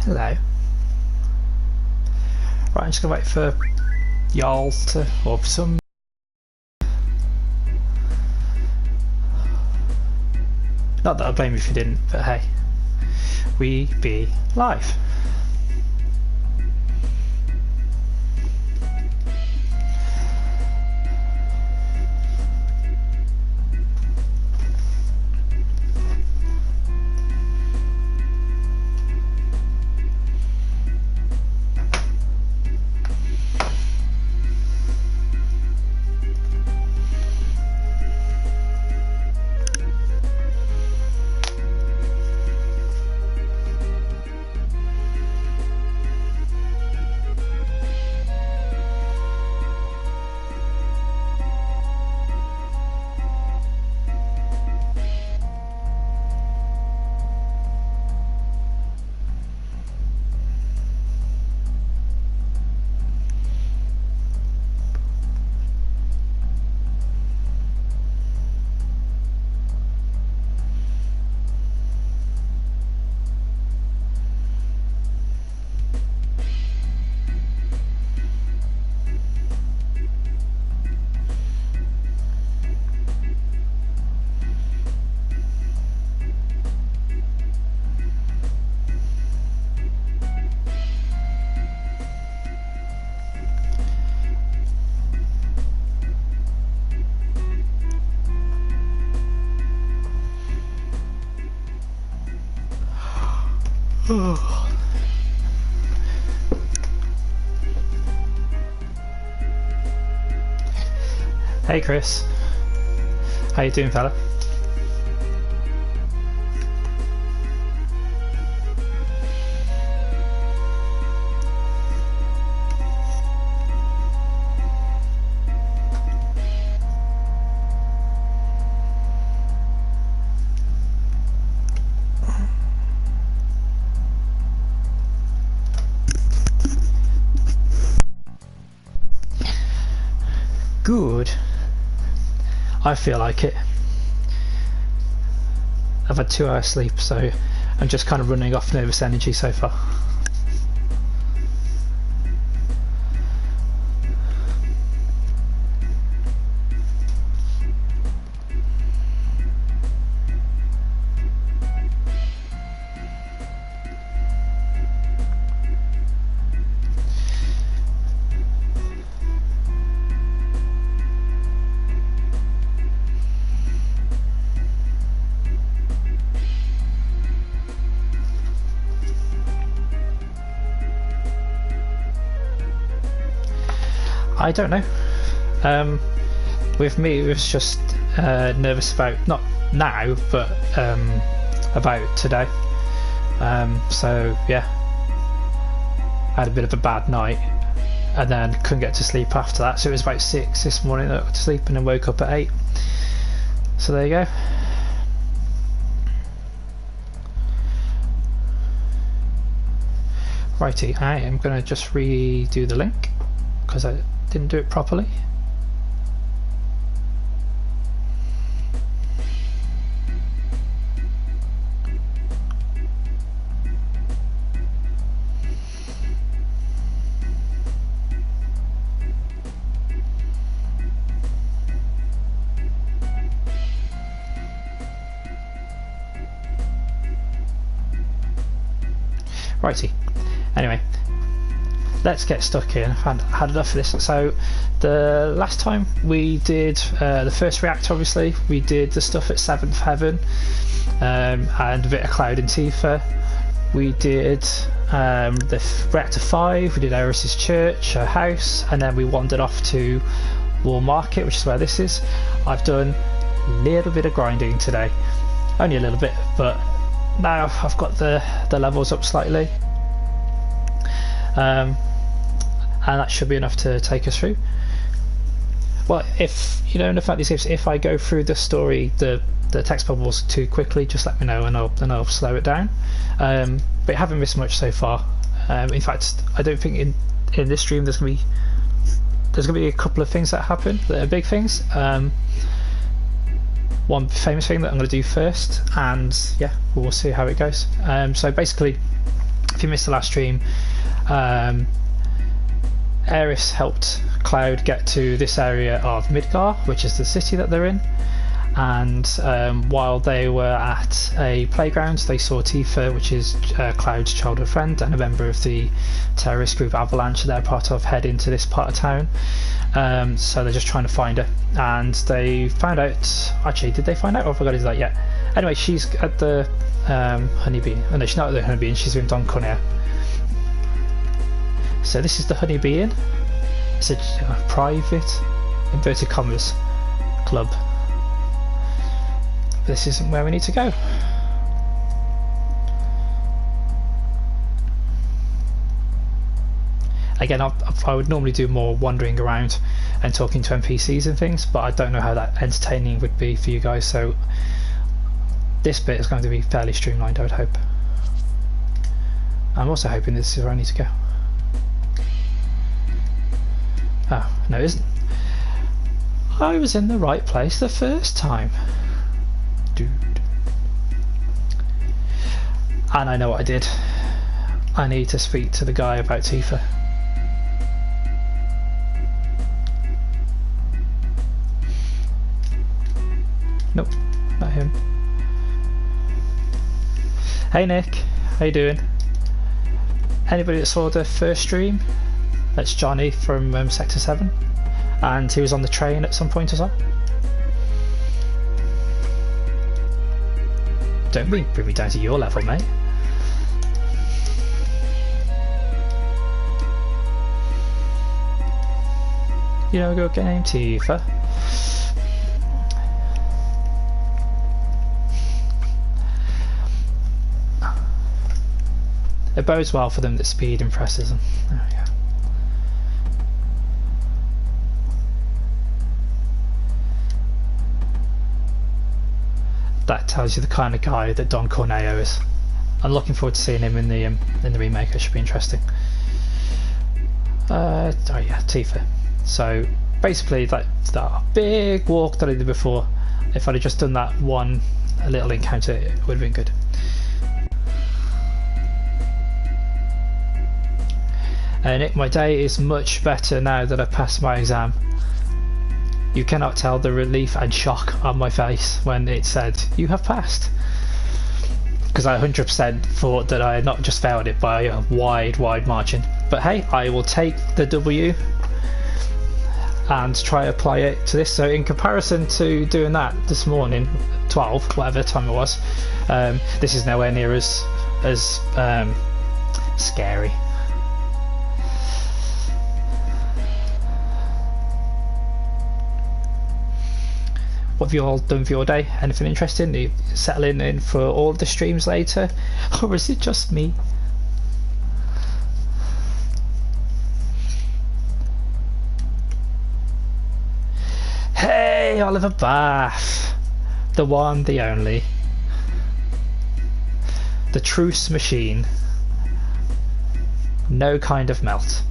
Hello. Right, I'm just gonna wait for y'all to, or some. Not that I'll blame you if you didn't, but hey, we be live. Hey Chris, how you doing, fella? Good. I feel like it. I've had 2 hours sleep, so I'm just kind of running off nervous energy so far. I don't know. With me, it was just nervous about, not now, but about today. So yeah, I had a bit of a bad night and then couldn't get to sleep after that. So it was about 6 this morning that I got to sleep and then woke up at 8. So there you go. Righty, I am going to just redo the link because I didn't do it properly. Righty, anyway, let's get stuck in. I've had enough of this. So the last time we did the first reactor, obviously we did the stuff at 7th Heaven and a bit of Cloud and Tifa. We did the reactor 5, we did Eris's church, her house, and then we wandered off to Wall Market, which is where this is. I've done a little bit of grinding today, only a little bit, but now I've got the levels up slightly. And that should be enough to take us through. Well, if you know, in the fact is, if I go through the story, the text bubbles too quickly, just let me know and I'll slow it down. But you haven't missed much so far. In fact, I don't think in this stream there's gonna be a couple of things that happen that are big things. One famous thing that I'm going to do first, and yeah, we'll see how it goes. So basically, if you missed the last stream, Eris helped Cloud get to this area of Midgar, which is the city that they're in. And while they were at a playground, they saw Tifa, which is Cloud's childhood friend and a member of the terrorist group Avalanche they're part of, head into this part of town. So they're just trying to find her, and they found out. Actually, did they find out? Or have I got into that yet? Anyway, she's at the Honeybee. Oh, no, she's not at the Honeybee, and she's with Don Cornell. So this is the Honeybee Inn. It's a private, inverted commas, club. This isn't where we need to go. Again, I would normally do more wandering around and talking to NPCs and things, but I don't know how that entertaining would be for you guys, so this bit is going to be fairly streamlined, I would hope. I'm also hoping this is where I need to go. Oh, no it isn't. I was in the right place the first time. Dude. And I know what I did. I need to speak to the guy about Tifa. Nope, not him. Hey Nick, how you doing? Anybody that saw the first stream? That's Johnny from Sector 7, and he was on the train at some point as well. Don't bring me down to your level, mate. You know, good game, Tifa. It bodes well for them that speed impresses them. There we go. That tells you the kind of guy that Don Corneo is. I'm looking forward to seeing him in the remake. It should be interesting. Oh yeah, Tifa. So basically, that big walk that I did before, if I'd have just done that one little encounter, it would have been good. Nick, my day is much better now that I've passed my exam. You cannot tell the relief and shock on my face when it said, you have passed. Because I 100% thought that I had not just failed it by a wide margin. But hey, I will take the W and try to apply it to this. So in comparison to doing that this morning, 12, whatever time it was, this is nowhere near as scary. What have you all done for your day? Anything interesting? Are you settling in for all of the streams later? Or is it just me? Hey, Oliver Bath! The one, the only. The truce machine. No kind of melt.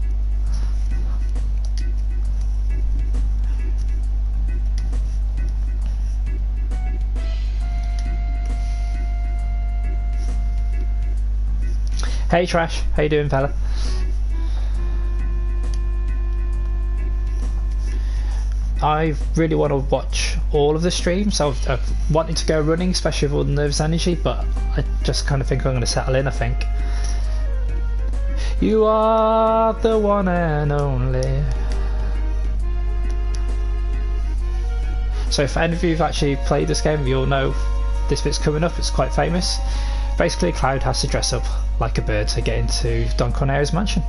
Hey Trash, how you doing, fella? I really want to watch all of the streams. I've wanted to go running, especially with all the nervous energy, but I just kind of think I'm going to settle in, I think. You are the one and only. So if any of you have actually played this game, you'll know this bit's coming up. It's quite famous. Basically, Cloud has to dress up like a bird to get into Don Corneo's mansion.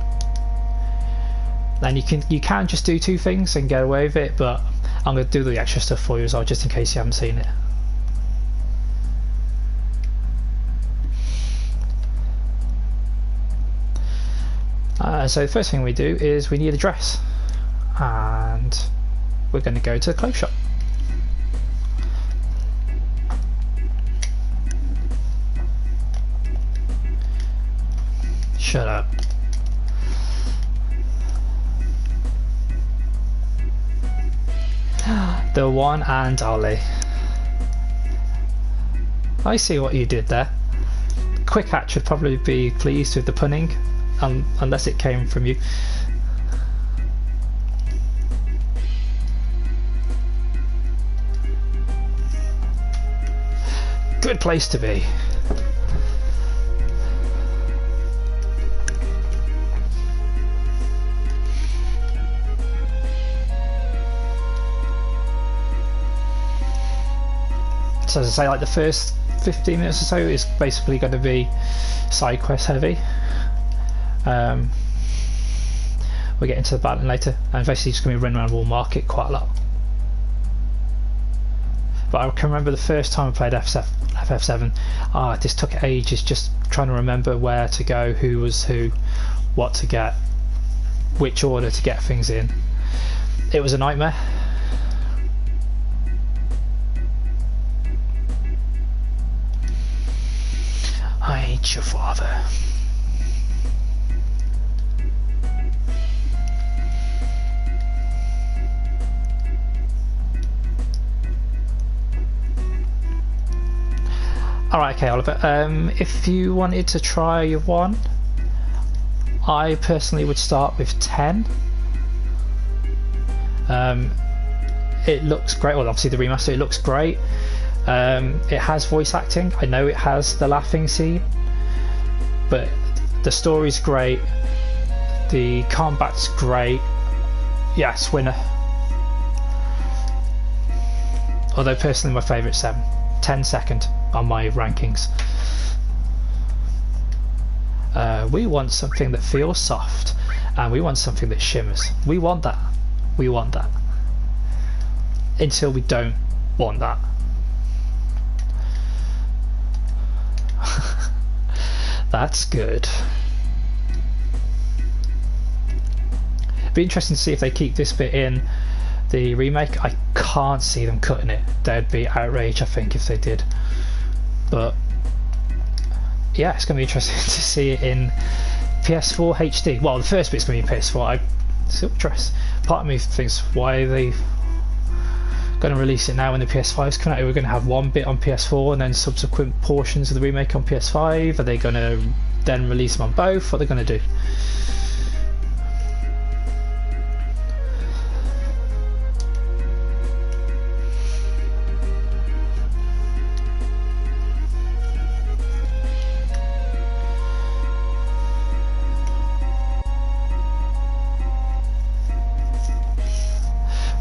Then you can just do two things and get away with it, but I'm going to do the extra stuff for you as well, just in case you haven't seen it. So the first thing we do is we need a dress, and we're going to go to the clothes shop. Shut up. The one and Ollie. I see what you did there. Quick Hatch would probably be pleased with the punning, unless it came from you. Good place to be. So as I say, like the first 15 minutes or so is basically going to be side quest heavy. We'll get into the battling later, and basically just going to be running around Wall Market quite a lot. But I can remember the first time I played FF7, it just took ages just trying to remember where to go, who was who, what to get, which order to get things in. It was a nightmare. I ain't your father. Alright, okay, Oliver. If you wanted to try one, I personally would start with 10. It looks great. Well, obviously the remaster, it looks great. It has voice acting. I know it has the laughing scene, but the story's great. The combat's great. Yes, winner. Although personally my favourite's 7. 10 second on my rankings. We want something that feels soft, and we want something that shimmers. We want that. We want that. Until we don't want that. That's good. Be interesting to see if they keep this bit in the remake. I can't see them cutting it. There'd be outrage, I think, if they did. But yeah, it's going to be interesting to see it in PS4 HD. Well, the first bit's going to be in PS4. I still trust. Part of me thinks, why are they going to release it now when the PS5's coming out? We're going to have one bit on PS4 and then subsequent portions of the remake on PS5. Are they going to then release them on both? What are they going to do?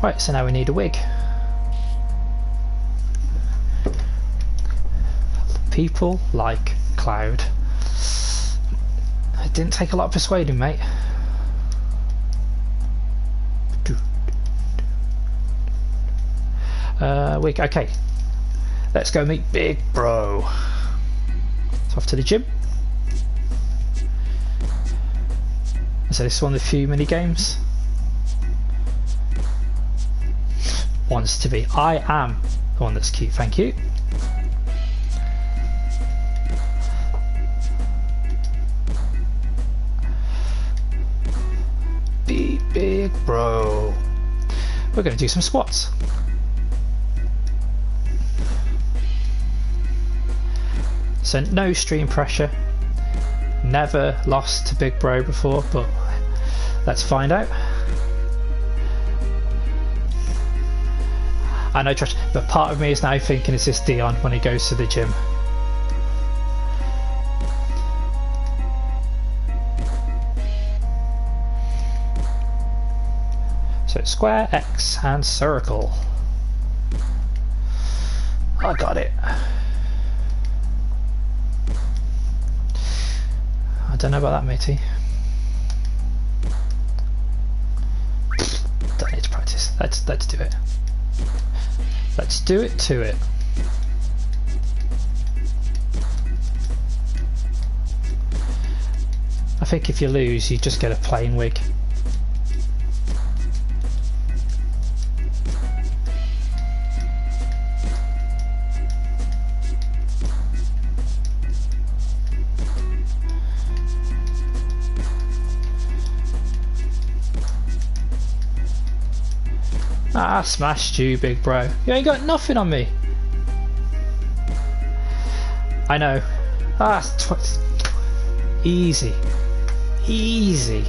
Right, so now we need a wig. People like Cloud. It didn't take a lot of persuading, mate. Wig, okay. Let's go meet Big Bro. It's off to the gym. So this is one of the few mini games. Wants to be. I am the one that's cute, thank you. Be Big Bro. We're going to do some squats. So no stream pressure. Never lost to Big Bro before, but let's find out. I know, Josh, but part of me is now thinking, is this Dion when he goes to the gym? So square, X, and circle. I got it. I don't know about that, matey. Don't need to practice. Let's do it. Let's do it to it. I think if you lose, you just get a plain wig. Ah, smashed you, Big Bro. You ain't got nothing on me. I know. Ah, easy. Easy.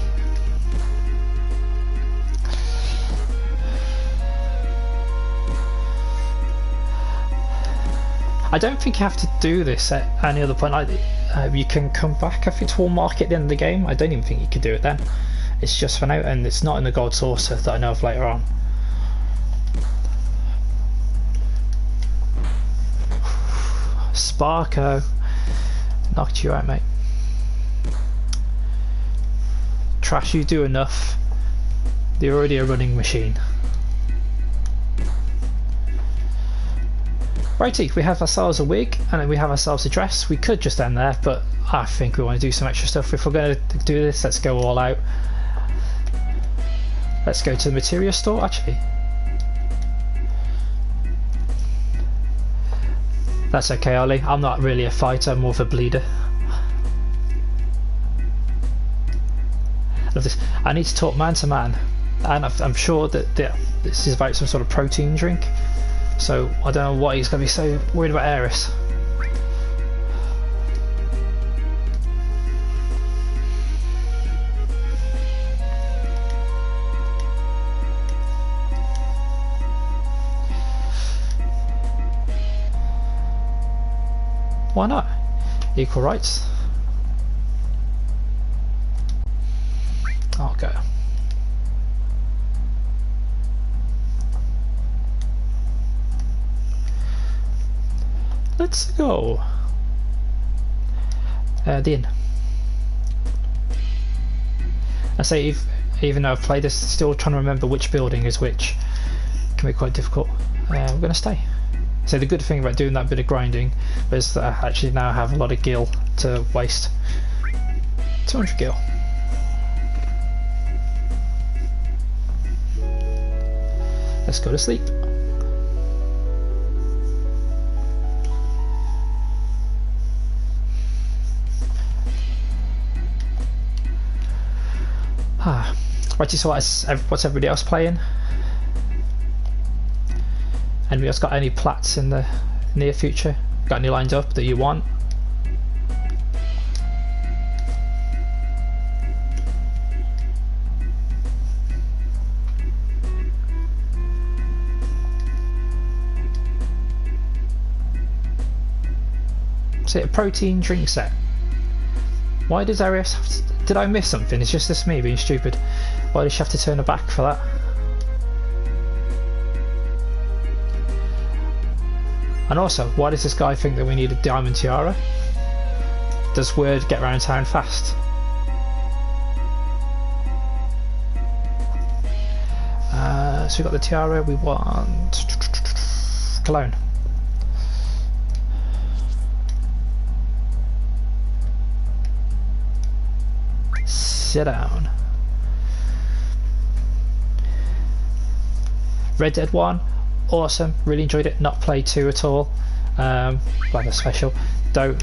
I don't think you have to do this at any other point. You can come back, I think, to one mark at the end of the game. I don't even think you could do it then. It's just for now, and it's not in the gold saucer that I know of later on. Sparko knocked you out, mate. Trash, you do enough. You're already a running machine. Righty, we have ourselves a wig and then we have ourselves a dress. We could just end there, but I think we want to do some extra stuff. If we're going to do this, let's go all out. Let's go to the material store, actually. That's okay, Ollie. I'm not really a fighter, I'm more of a bleeder. Love this. I need to talk man to man, and I'm sure that this is about some sort of protein drink. So I don't know why he's going to be so worried about Eris. Why not? Equal rights. I'll go. Let's go. The inn. I say, even though I've played this, still trying to remember which building is which. Can be quite difficult. We're going to stay. So the good thing about doing that bit of grinding is that I actually now have a lot of gil to waste. 200 gil. Let's go to sleep. Right, so what's everybody else playing? Anybody else got any plats in the near future? Got any lined up that you want? Is it a protein drink set? Why does Arius have to, did I miss something? It's just this me being stupid. Why does she have to turn her back for that? And also, why does this guy think that we need a diamond tiara? Does word get around town fast? So we got the tiara, we want cologne. Sit down. Red Dead 1, awesome, really enjoyed it. Not played 2 at all. Like a special. Don't.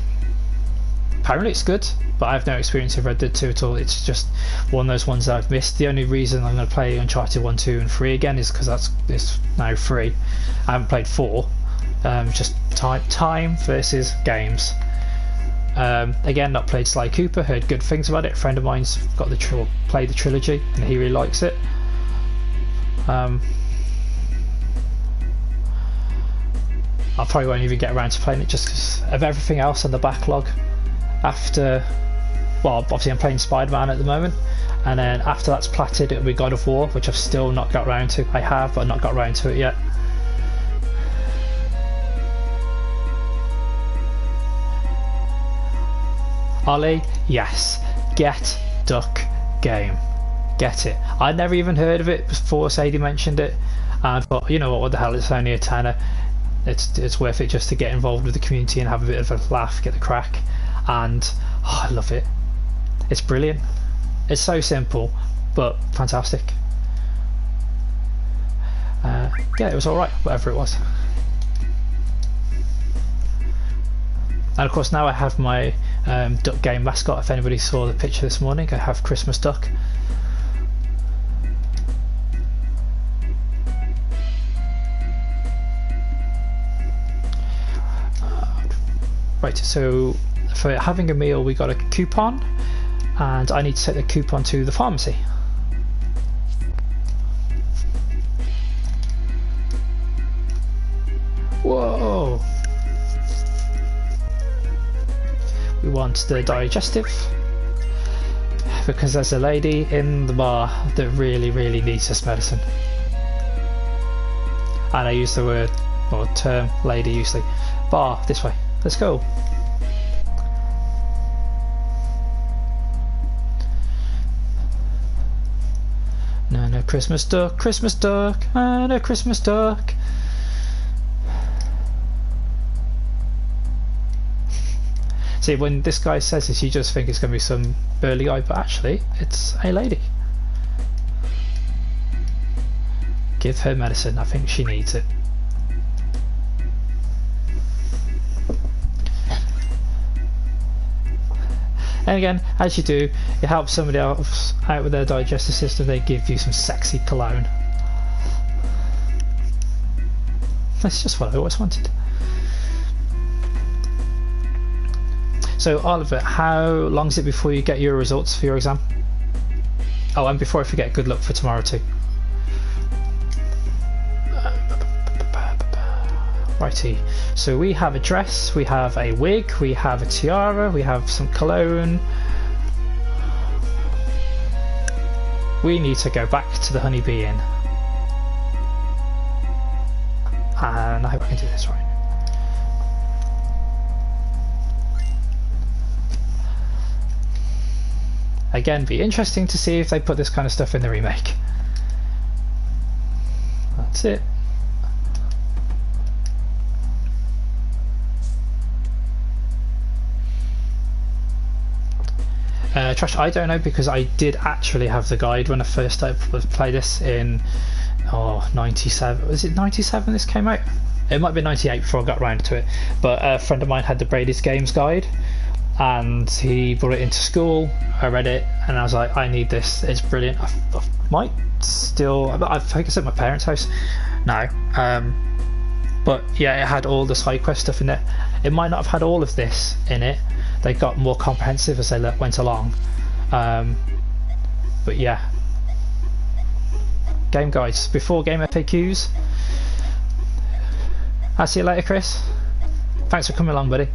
Apparently it's good, but I have no experience of Red Dead 2 at all. It's just one of those ones that I've missed. The only reason I'm going to play Uncharted 1, 2 and 3 again is because it's now free. I haven't played 4. Just time versus games. Again, not played Sly Cooper, heard good things about it. A friend of mine's got played the trilogy and he really likes it. I probably won't even get around to playing it just because of everything else on the backlog. After, well, obviously I'm playing Spider-Man at the moment, and then after that's platted it'll be God of War, which I've still not got around to. I have, but not got around to it yet. Ollie, yes, get Duck Game. Get it. I'd never even heard of it before Sadie mentioned it, and I thought, you know what the hell, it's only a tenner. It's worth it just to get involved with the community and have a bit of a laugh, get the crack, and oh, I love it. It's brilliant. It's so simple, but fantastic. Yeah, it was alright, whatever it was. And of course now I have my Duck Game mascot. If anybody saw the picture this morning, I have Christmas Duck. Right, so for having a meal we got a coupon, and I need to take the coupon to the pharmacy. Whoa! We want the digestive because there's a lady in the bar that really needs this medicine. And I use the word or term lady usually. Bar, this way. Let's go. No Christmas duck, Christmas duck, no Christmas duck. See, when this guy says this, you just think it's going to be some burly guy, but actually, it's a lady. Give her medicine, I think she needs it. And again, as you do, it helps somebody else out with their digestive system, they give you some sexy cologne. That's just what I always wanted. So Oliver, how long is it before you get your results for your exam? Oh, and before I forget, good luck for tomorrow too. Righty, so we have a dress, we have a wig, we have a tiara, we have some cologne. We need to go back to the Honeybee Inn. And I hope I can do this right. Again, be interesting to see if they put this kind of stuff in the remake. That's it. Trash, I don't know because I did actually have the guide when I first started to play this in 97. Was it 97 this came out? It might be 98 before I got around to it. But a friend of mine had the Brady's Games guide and he brought it into school. I read it and I was like, I need this, it's brilliant. I might still, I think it's at my parents' house now. But yeah, it had all the side quest stuff in it. It might not have had all of this in it. They got more comprehensive as they went along. But yeah. Game guides before game FAQs. I'll see you later, Chris. Thanks for coming along, buddy.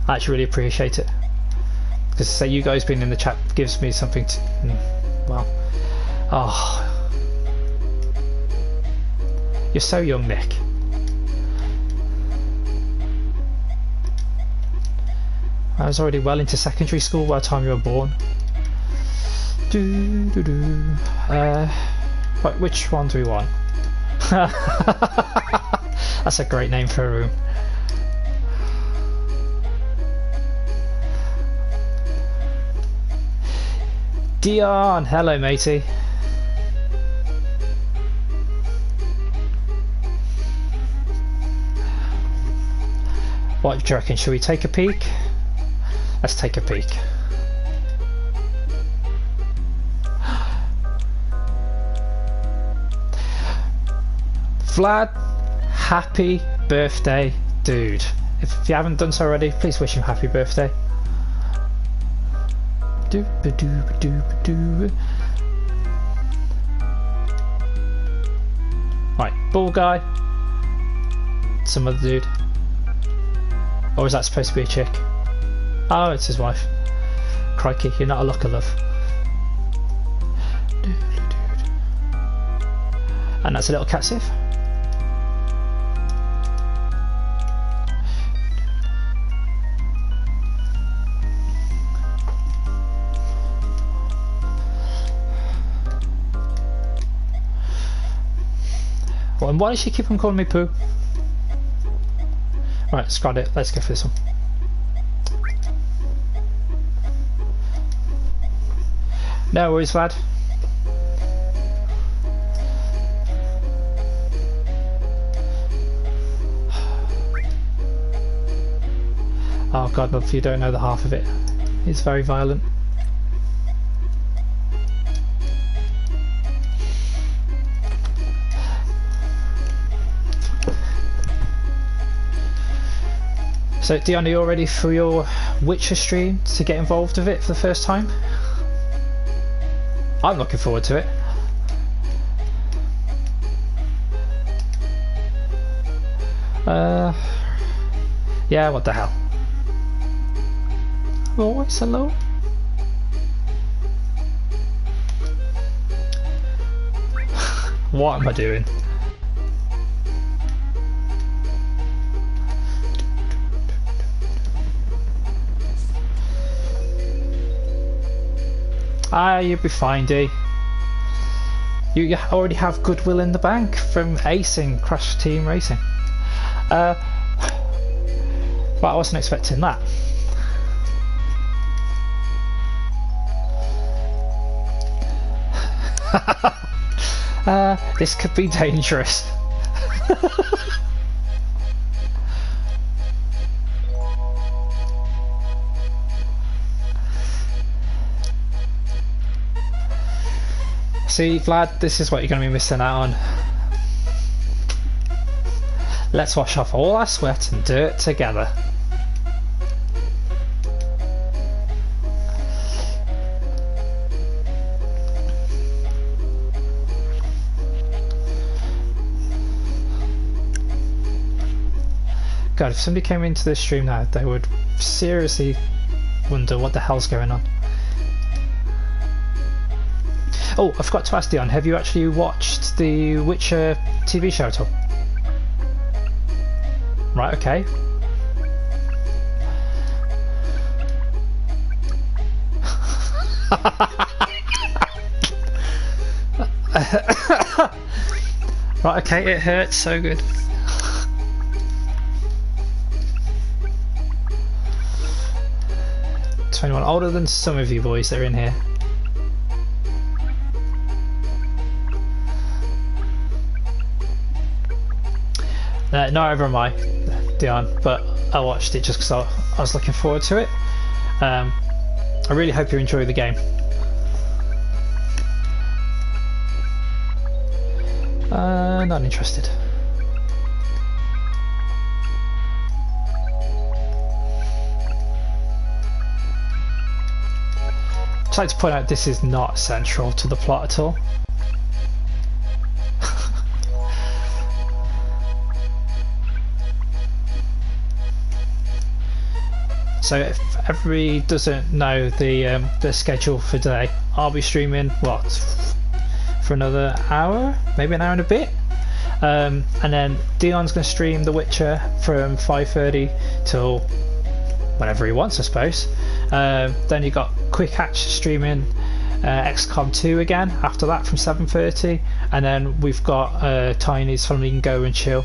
I actually really appreciate it. Because say you guys being in the chat gives me something to, well, oh, you're so young, Nick. I was already well into secondary school by the time you were born. Right, which one do we want? That's a great name for a room. Dion, hello matey. What do you reckon? Should we take a peek? Let's take a peek. Vlad, happy birthday, dude. If you haven't done so already, please wish him happy birthday. Right, ball guy. Some other dude. Or is that supposed to be a chick? Oh, it's his wife. Crikey, you're not a looker, love. And that's a little cat sieve. Well, and why does she keep on calling me Pooh? Right, scrod it. Let's go for this one. No worries, Vlad. Oh god, love, you don't know the half of it. It's very violent. So Dion, are you all ready for your Witcher stream to get involved with it for the first time? I'm looking forward to it. Yeah, what the hell? Voice, hello? What am I doing? You'll be fine, D. You already have goodwill in the bank from acing Crash Team Racing. Well, I wasn't expecting that. This could be dangerous. See, Vlad, this is what you're going to be missing out on. Let's wash off all our sweat and dirt together. God, if somebody came into this stream now, they would seriously wonder what the hell's going on. Oh, I forgot to ask Dion, have you actually watched the Witcher TV show at all? Right, okay. Right, okay, it hurts so good. To anyone older than some of you boys that are in here. Neither am I, Dion, but I watched it just because I was looking forward to it. I really hope you enjoy the game. Not interested. I'd like to point out this is not central to the plot at all. So if everybody doesn't know the schedule for today, I'll be streaming what for another hour, maybe an hour and a bit, and then Dion's going to stream The Witcher from 5:30 till whenever he wants, I suppose. Then you got Quick Hatch streaming XCOM 2 again after that from 7:30, and then we've got Tiny's Family Can Go and Chill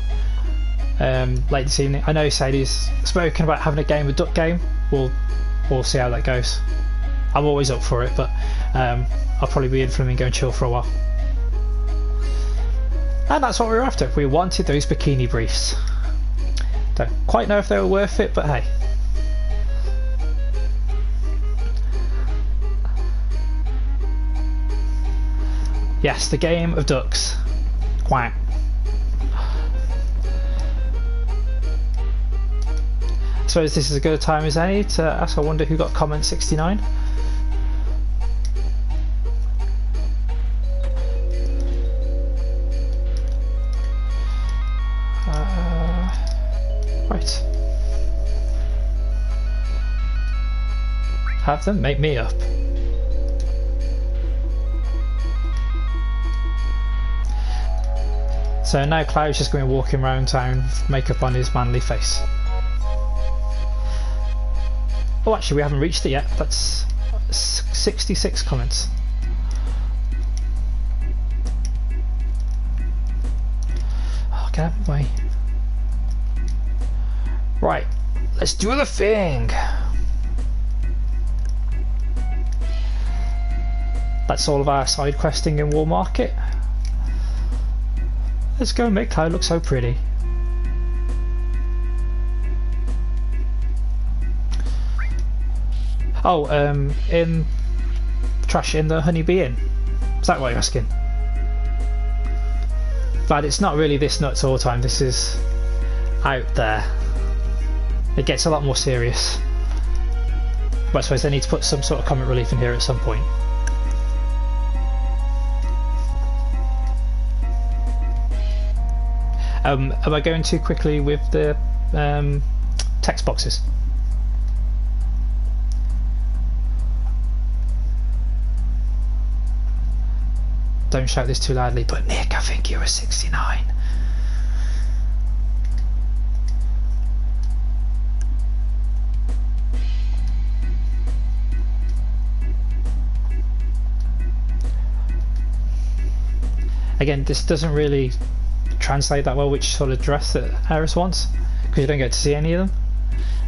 late this evening. I know Sadie's spoken about having a game, a duck game. We'll see how that goes. I'm always up for it, but I'll probably be in Flamingo and Chill for a while. And that's what we were after. We wanted those bikini briefs. Don't quite know if they were worth it, but hey. Yes, the game of ducks. Quack. I suppose this is as good a time as any to ask. I wonder who got comment 69. Right. Have them make me up. So now Cloud's just going to be walking around town with makeup on his manly face. Oh, actually, we haven't reached it yet. That's 66 comments. Oh, get out of the way. Right, let's do the thing. That's all of our side questing in Wall Market. Let's go and make Cloud look so pretty. Oh, in trash in the Honeybee Inn. Is that what you're asking? But it's not really this nuts all the time. This is out there. It gets a lot more serious. But I suppose they need to put some sort of comic relief in here at some point. Am I going too quickly with the text boxes? Don't shout this too loudly, but Nick, I think you're a 69. Again, this doesn't really translate that well which sort of dress that Aerith wants, because you don't get to see any of them.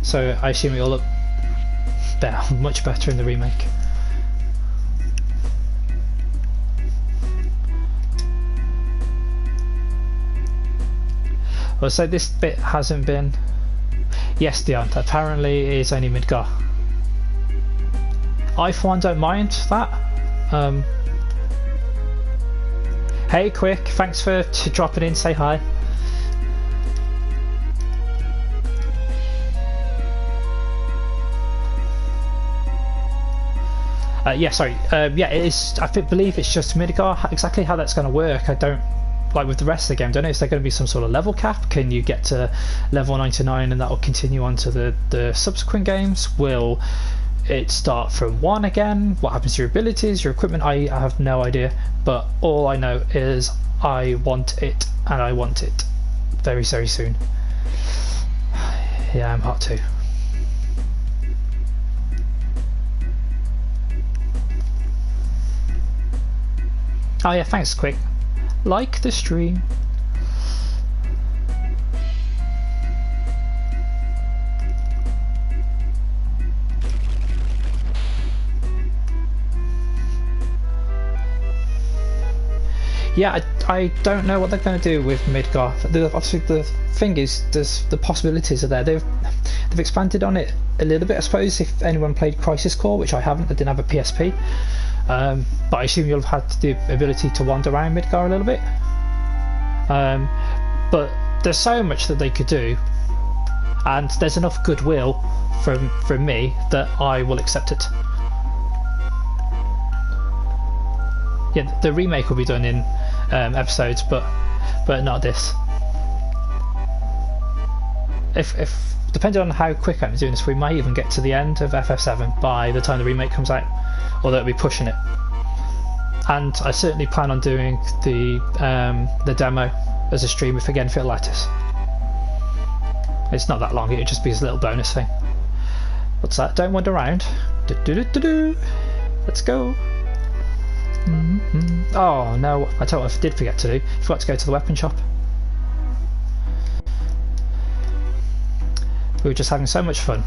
So I assume it'll look better, much better in the remake. Well, so this bit hasn't been... Yes, Dion, apparently it is only Midgar. I for one don't mind that. Hey Quick, thanks for dropping in, say hi. Yeah, sorry. Yeah, it is. I believe it's just Midgar. Exactly how that's going to work, I don't... Like with the rest of the game, don't know. Is there going to be some sort of level cap? Can you get to level 99 and that will continue on to the subsequent games? Will it start from 1 again? What happens to your abilities, your equipment? I have no idea, but all I know is I want it, and I want it very, very soon. Yeah, I'm hot too. Oh yeah, thanks Quick. Like the stream. Yeah, I don't know what they're going to do with Midgar. Obviously, the thing is, the possibilities are there. They've expanded on it a little bit, I suppose. If anyone played Crisis Core, which I haven't, I didn't have a PSP. But I assume you'll have had the ability to wander around Midgar a little bit. But there's so much that they could do, and there's enough goodwill from me that I will accept it. Yeah, the remake will be done in episodes, but not this. If depending on how quick I'm doing this, we might even get to the end of FF7 by the time the remake comes out, although it'll be pushing it. And I certainly plan on doing the demo as a stream if it'll let us. It's not that long, it'll just be a little bonus thing. What's that? Don't wander around. Let's go. Oh no, I tell you what I did forget to do. I forgot to go to the weapon shop. We were just having so much fun.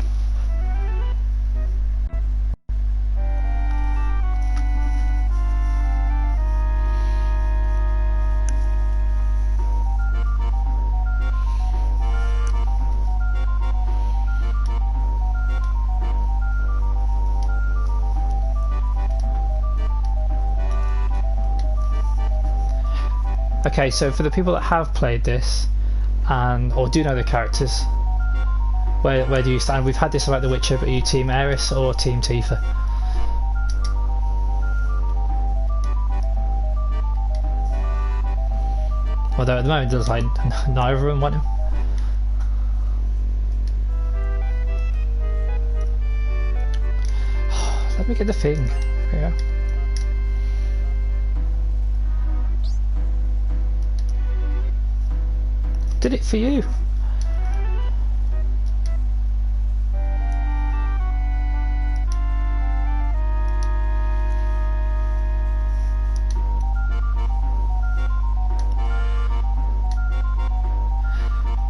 Okay, so for the people that have played this or do know the characters, where do you stand? We've had this about The Witcher, but are you Team Aerith or Team Tifa? Although at the moment it looks like neither of them want him. Let me get the thing. There we go. Did it for you.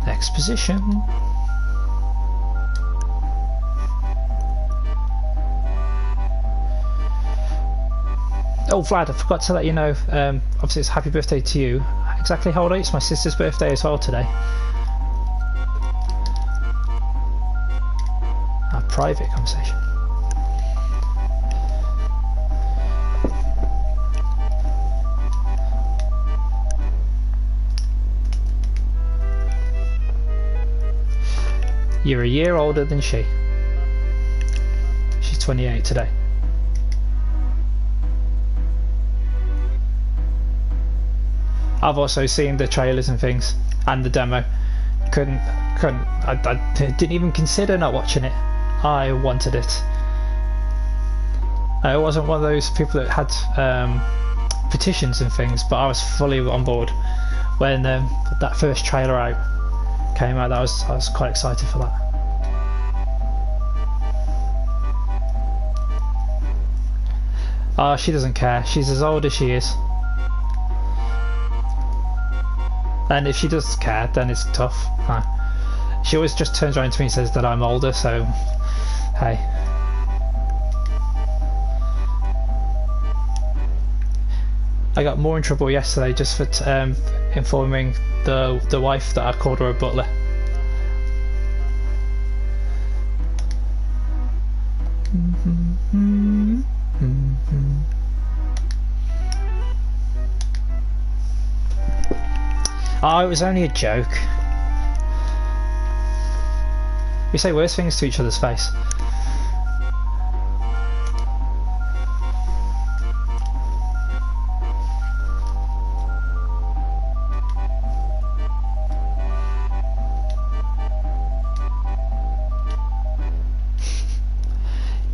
Exposition. Oh Vlad, I forgot to let you know, obviously it's happy birthday to you. Exactly how old are you? It's my sister's birthday as well today. A private conversation. You're a year older than she. She's 28 today. I've also seen the trailers and things and the demo. I didn't even consider not watching it. I wanted it. I wasn't one of those people that had petitions and things, but I was fully on board when that first trailer came out. I was quite excited for that. She doesn't care. She's as old as she is. And if she does care, then it's tough. She always just turns around to me and says that I'm older, so hey. I got more in trouble yesterday just for informing the wife that I called her a butler. Oh, it was only a joke. We say worse things to each other's face.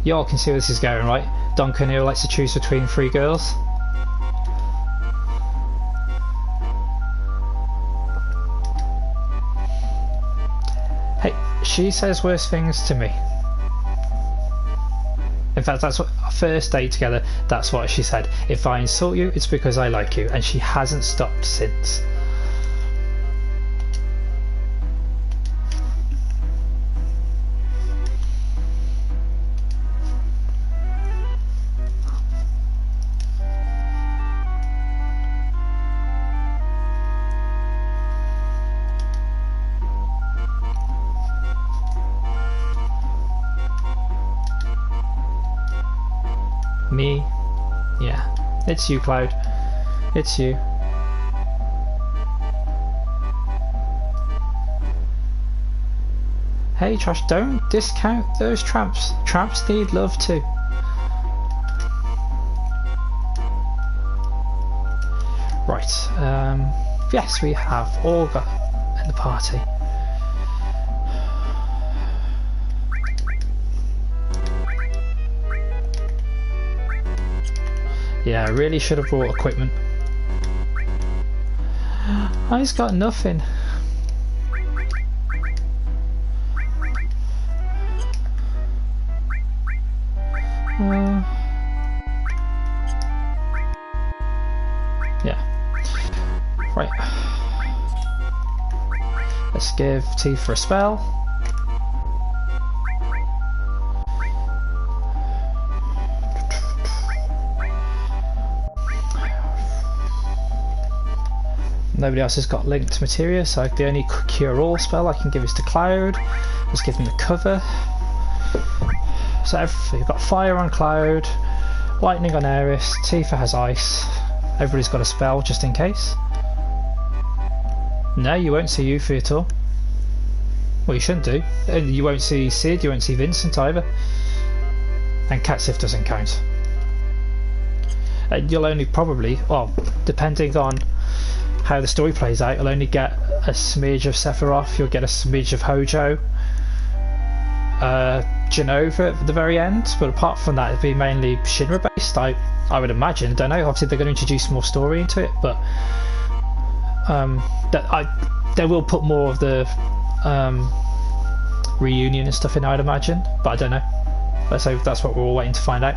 You all can see where this is going, right? Don Cornel likes to choose between 3 girls. Hey, she says worse things to me. In fact, that's what our first date together, that's what she said. If I insult you, it's because I like you, and she hasn't stopped since. Me? Yeah. It's you, Cloud. It's you. Hey, Trash, don't discount those tramps. Tramps need love too. Right. Yes, we have all got in the party. Yeah, I really should have brought equipment. I've got nothing. Yeah. Right. Let's give Tifa a spell. Nobody else has got linked materia, so the only cure all spell I can give is to Cloud. Let's give him the cover. So you've got fire on Cloud, lightning on Aeris, Tifa has ice. Everybody's got a spell just in case. No, you won't see Yuffie at all. Well, you shouldn't do. And you won't see Sid, you won't see Vincent either. And Catsif doesn't count. You'll only probably, well, depending on how the story plays out, you'll only get a smidge of Sephiroth, you'll get a smidge of Hojo, Jenova at the very end, but apart from that it'd be mainly Shinra based, I would imagine. I don't know, obviously they're going to introduce more story into it, but they will put more of the reunion and stuff in, I'd imagine, but I don't know. So that's what we're all waiting to find out.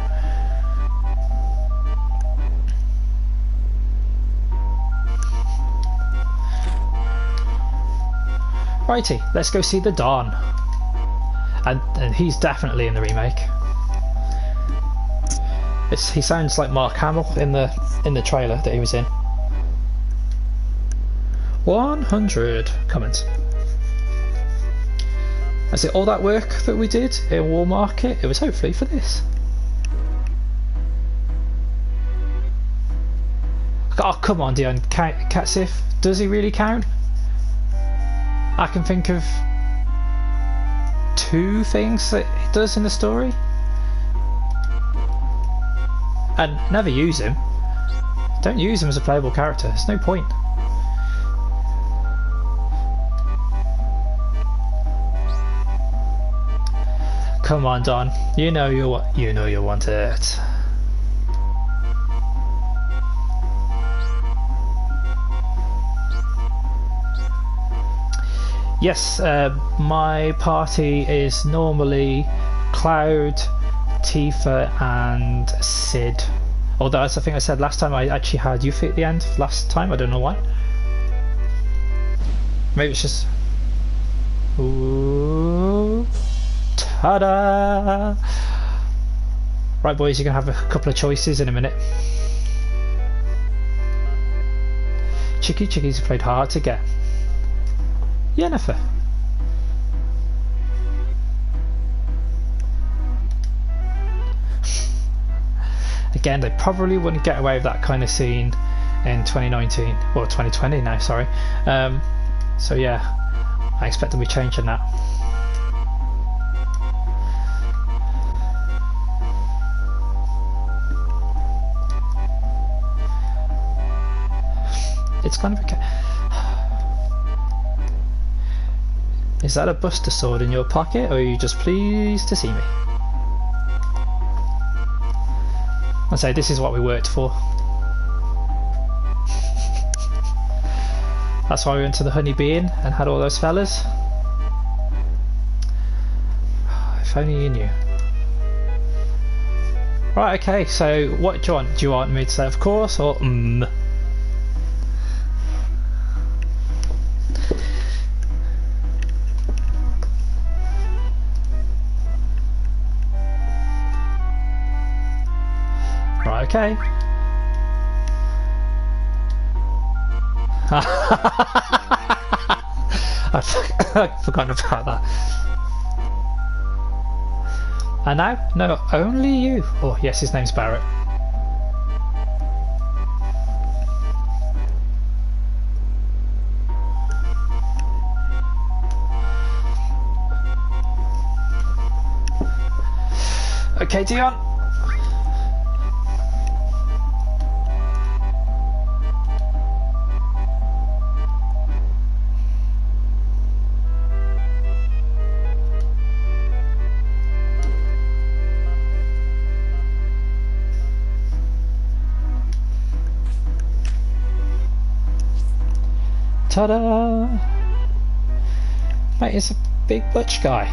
Righty, let's go see the Don. And he's definitely in the remake. He sounds like Mark Hamill in the trailer that he was in. 100 comments. Is it all that work that we did in Wall Market? It was hopefully for this. Oh, come on, Dion. Catsif, does he really count? I can think of 2 things that it does in the story, and never use him. Don't use him as a playable character. There's no point. Come on, Don. You know you want it. Yes, my party is normally Cloud, Tifa, and Sid. Although, as I think I said last time, I actually had Yuffie at the end. Last time, I don't know why. Maybe it's just. Ooh. Ta-da! Right, boys, you're gonna have a couple of choices in a minute. Chickies have played hard to get. Yennefer. Again, they probably wouldn't get away with that kind of scene in 2019 or 2020 now. Sorry. So yeah, I expect them to be changing that. It's kind of okay. Is that a Buster Sword in your pocket, or are you just pleased to see me? I say this is what we worked for. That's why we went to the Honeybee Inn and had all those fellas. If only you knew. Right, okay, so what do you want? Do you want me to say of course or Right, okay. I've forgotten about that. And now? No, only you. Oh yes, his name's Barrett. Okay, Dion. Ta-da! Mate, it's a big butch guy.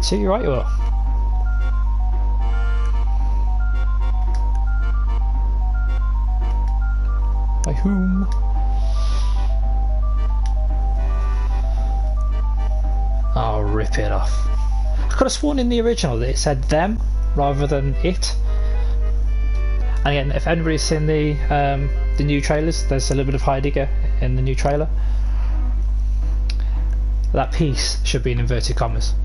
So you're right, you are. By whom? I'll rip it off. I could have sworn in the original that it said them rather than it. And again, if anybody's seen the new trailers, there's a little bit of Heidegger in the new trailer. That piece should be in inverted commas.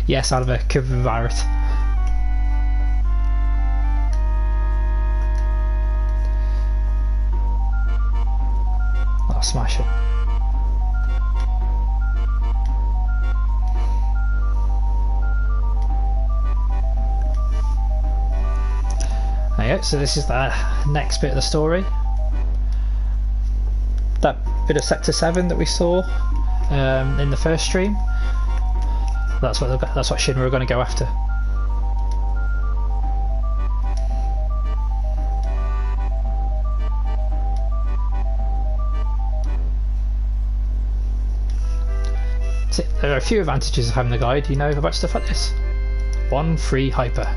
Yes, out of a Kevin Barrett. I'll smash it. There you go, so this is the next bit of the story. That bit of Sector 7 that we saw in the first stream. That's what Shinra are going to go after. So there are a few advantages of having the guide. You know about stuff like this. 1 free hyper.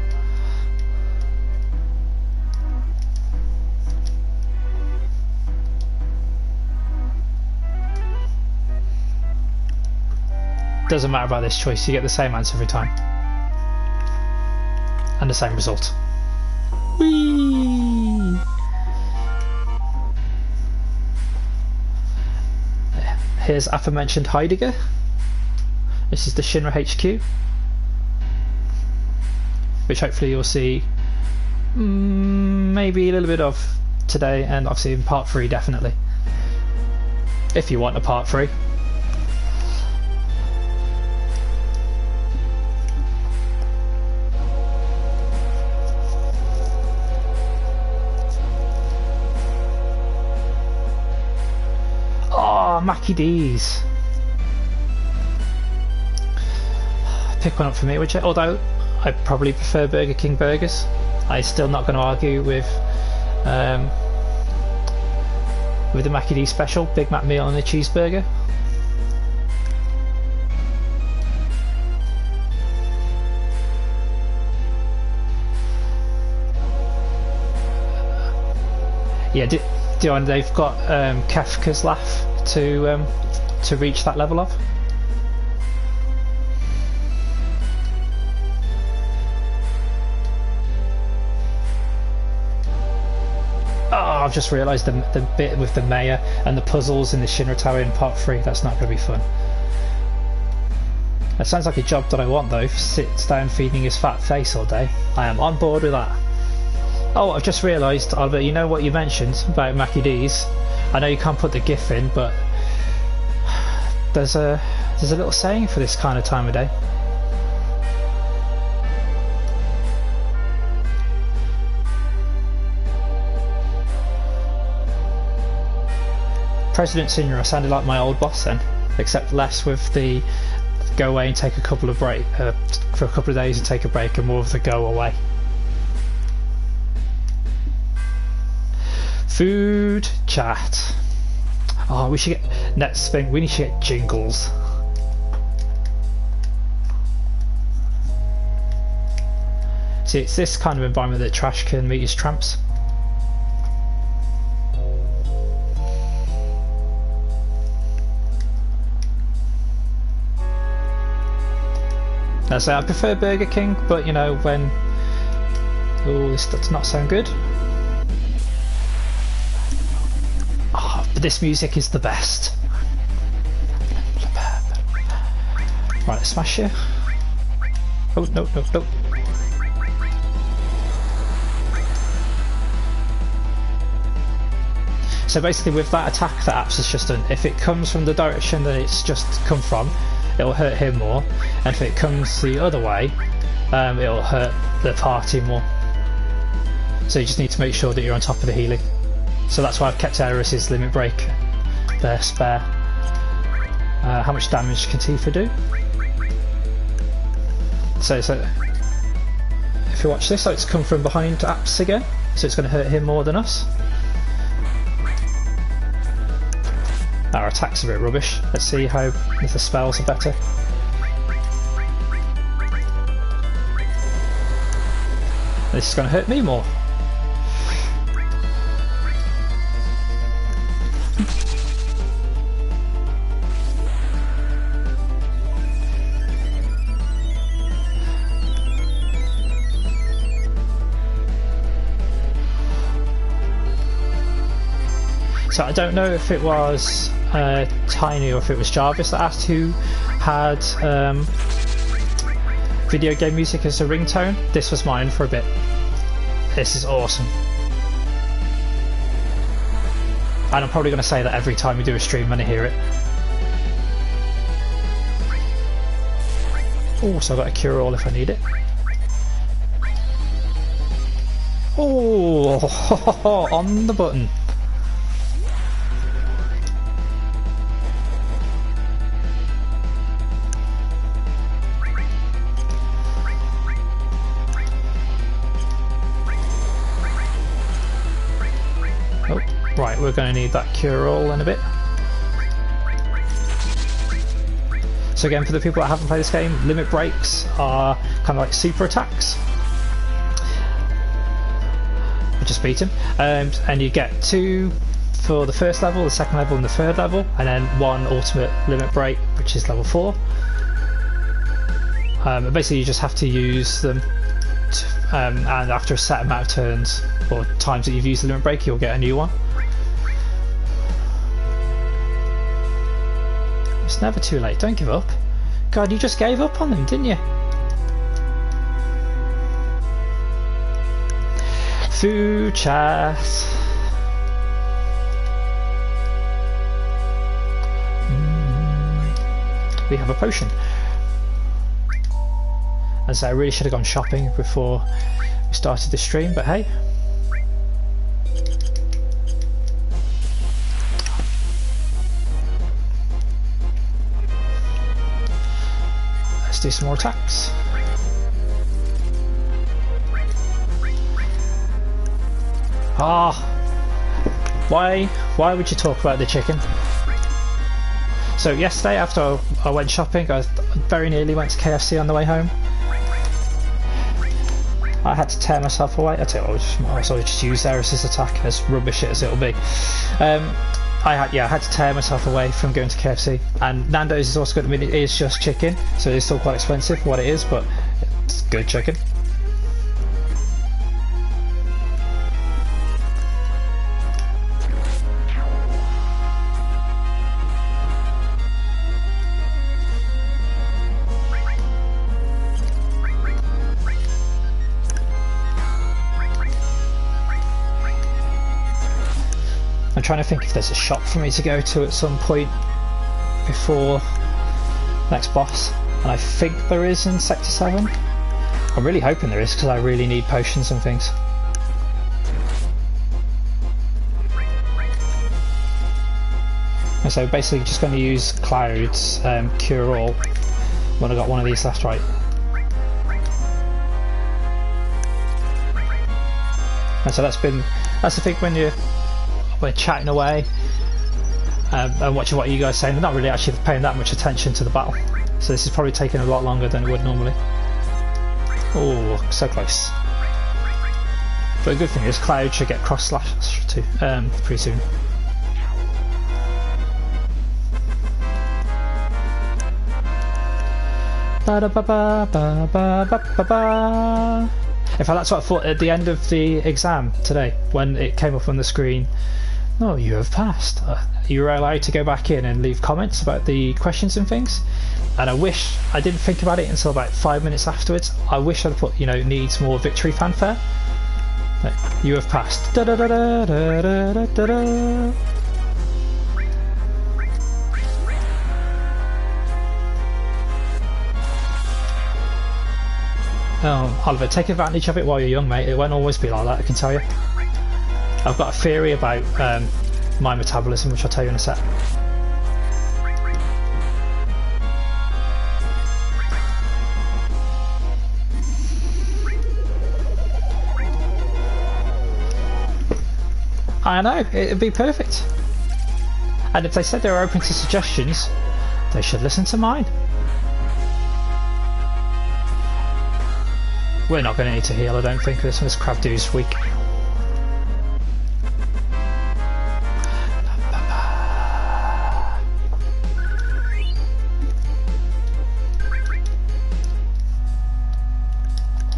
Doesn't matter about this choice, you get the same answer every time. And the same result. Whee! here's aforementioned Heidegger. This is the Shinra HQ, which hopefully you'll see maybe a little bit of today, and obviously in part 3 definitely, if you want a part 3. Oh, Mackie D's. Pick one up for me, would you? Although I probably prefer Burger King burgers. I'm still not going to argue with the Mackie D special, Big Mac meal and a cheeseburger. Yeah, Dion, they've got Kafka's Laugh to reach that level of. Oh, I've just realised the bit with the mayor and the puzzles in the Shinra Tower in part 3, that's not going to be fun. That sounds like a job that I want though, sits down feeding his fat face all day. I am on board with that. Oh, I've just realised, Albert, you know what you mentioned about Mackie D's? I know you can't put the GIF in, but there's a little saying for this kind of time of day. President Senior sounded like my old boss then, except less with the go away and take a couple of break for a couple of days and take a break, and more of the go away. Food chat. Oh, we should get next thing. We need to get jingles. See, it's this kind of environment that trash can meet his tramps. So I prefer Burger King, but you know when. Oh, this does not sound good. Oh, but this music is the best. Right, let's smash here. Oh, no. So basically with that attack that Apps has just done, if it comes from the direction that it's just come from, it'll hurt him more, and if it comes the other way, it'll hurt the party more. So you just need to make sure that you're on top of the healing. So that's why I've kept Eris's limit break there spare. How much damage can Tifa do? So if you watch this, so it's come from behind Apps again, so it's going to hurt him more than us. Our attack's a bit rubbish. Let's see how if the spells are better. This is going to hurt me more. So I don't know if it was Tiny or if it was Jarvis that asked who had video game music as a ringtone. This was mine for a bit. This is awesome. And I'm probably going to say that every time we do a stream when I hear it. Oh, so I've got a cure all if I need it. Oh, on the button. Right, we're going to need that cure-all in a bit. So again, for the people that haven't played this game, limit breaks are kind of like super attacks. I just beat him. And you get 2 for the first level, the second level and the third level, and then 1 ultimate limit break, which is level 4. And basically you just have to use them and after a set amount of turns or times that you've used the limit break, you'll get a new one. It's never too late. Don't give up. God, you just gave up on them, didn't you? Food chat. We have a potion. As I really should have gone shopping before we started the stream, but hey. Let's do some more attacks. Ah, why would you talk about the chicken? So yesterday after I went shopping, I very nearly went to KFC on the way home. I had to tear myself away. I tell you, I'll just use there as his attack, as rubbish as it'll be. I had to tear myself away from going to KFC. And Nando's is also good. I mean, it is just chicken, so it's still quite expensive for what it is, but it's good chicken. I'm trying to think if there's a shop for me to go to at some point before next boss, and I think there is in Sector 7. I'm really hoping there is because I really need potions and things. And so basically just going to use Cloud's Cure All when I got one of these left, right. And so that's the thing when we're chatting away and watching what you guys are saying. They're not really actually paying that much attention to the battle, so this is probably taking a lot longer than it would normally. Oh, so close. But the good thing is Cloud should get cross slash too pretty soon. Ba -da -ba -ba -ba -ba -ba -ba. In fact, that's what I thought at the end of the exam today, when it came up on the screen. No, you have passed. You were allowed to go back in and leave comments about the questions and things. And I wish I didn't think about it until about 5 minutes afterwards. I wish I'd put, needs more victory fanfare. Like, you have passed. Da -da -da -da -da -da -da -da. Oh, Oliver, take advantage of it while you're young, mate. It won't always be like that, I can tell you. I've got a theory about my metabolism, which I'll tell you in a sec. I know, it'd be perfect. And if they said they were open to suggestions, they should listen to mine. We're not going to need to heal, I don't think. This crab dude's weak.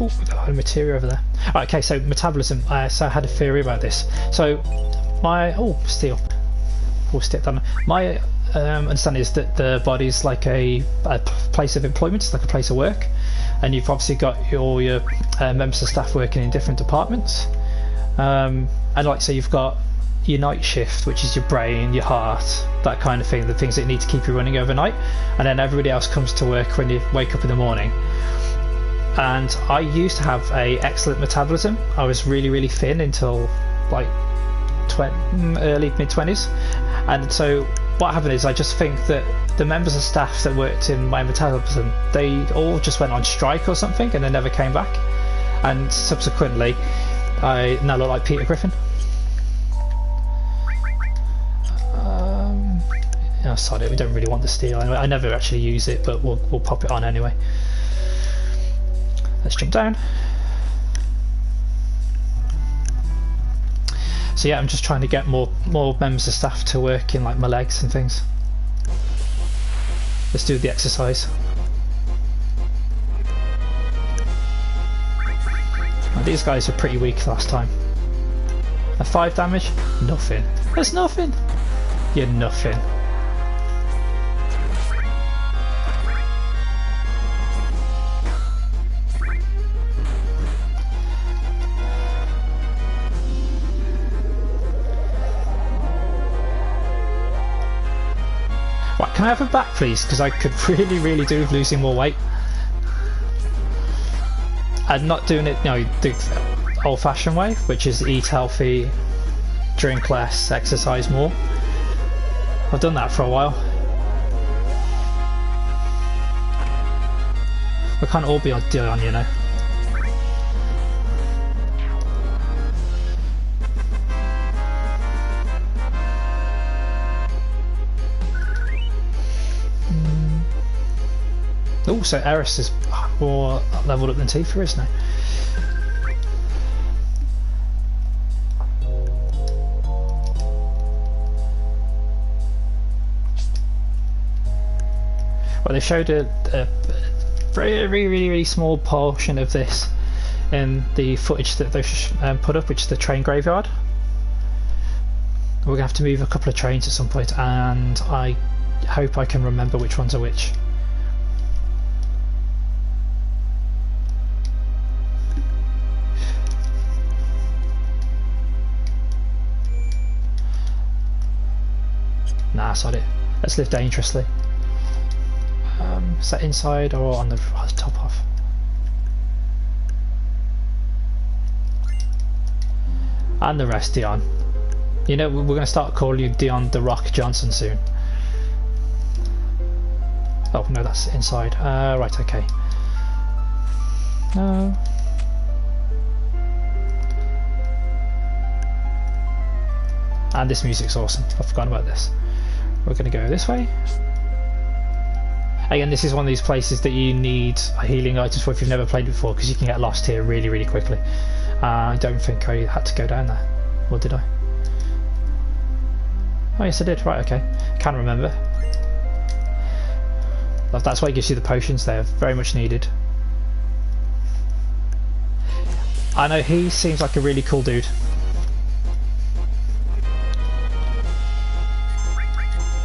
Oh, we got a lot of material over there. Right, okay, so metabolism. So I had a theory about this. So my steel. We'll stick down. My understanding is that the body's like a place of employment, it's like a place of work. And you've obviously got all your members of staff working in different departments, and so you've got your night shift, which is your brain, your heart, that kind of thing, the things that need to keep you running overnight, and then everybody else comes to work when you wake up in the morning. And I used to have a excellent metabolism. I was really thin until like early mid-20s, and so what happened is I just think that the members of staff that worked in my metabolism, they all just went on strike or something and they never came back, and subsequently I now look like Peter Griffin. Sorry, we don't really want the steel. I never actually use it, but we'll pop it on anyway. Let's jump down. So yeah, I'm just trying to get more members of staff to work in like my legs and things. Let's do the exercise. Now, these guys were pretty weak last time. A 5 damage? Nothing. There's nothing. You're nothing. Can I have a back, please? Because I could really do with losing more weight. And not doing it, the old-fashioned way, which is eat healthy, drink less, exercise more. I've done that for a while. We can't all be on Dion, you know. Oh, so Eris is more leveled up than Tifa, isn't he? Well, they showed a really small portion of this in the footage that they've put up, which is the train graveyard. We're going to have to move a couple of trains at some point, and I hope I can remember which ones are which. Nah, sod it. Let's live dangerously. Is that inside or on the top off? And the rest, Dion. You know, we're going to start calling you Dion the Rock Johnson soon. Oh, no, that's inside. Right, okay. No. And this music's awesome. I've forgotten about this. We're going to go this way. Again, this is one of these places that you need healing items for if you've never played before, because you can get lost here really quickly. I don't think I had to go down there. Or did I? Oh yes, I did. Right, okay. Can't remember. That's why it gives you the potions there. Very much needed. I know, he seems like a really cool dude.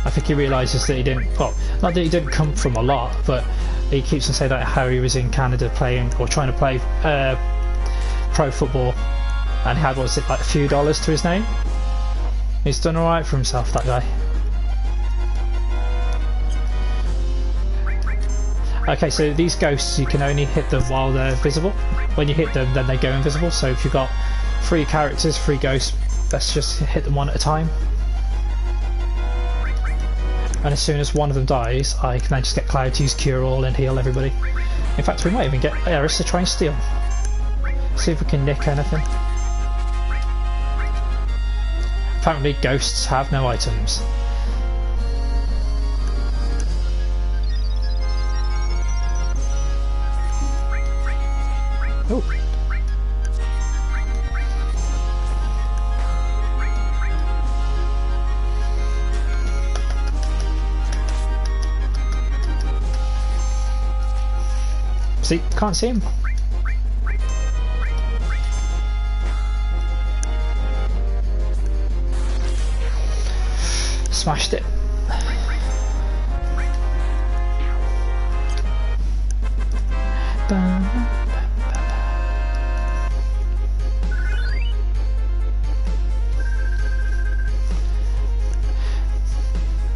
I think he realises that he didn't, well, not that he didn't come from a lot, but he keeps on saying that how he was in Canada playing, or trying to play pro football, and he had, what was it, like a few dollars to his name. He's done alright for himself, that guy. Okay, so these ghosts, you can only hit them while they're visible. When you hit them, then they go invisible, so if you've got 3 characters, 3 ghosts, let's just hit them one at a time. And as soon as one of them dies, I can then just get Cloud to use Cure All and heal everybody. In fact, we might even get Eris to try and steal. See if we can nick anything. Apparently ghosts have no items. Oh. See, can't see him. Smashed it.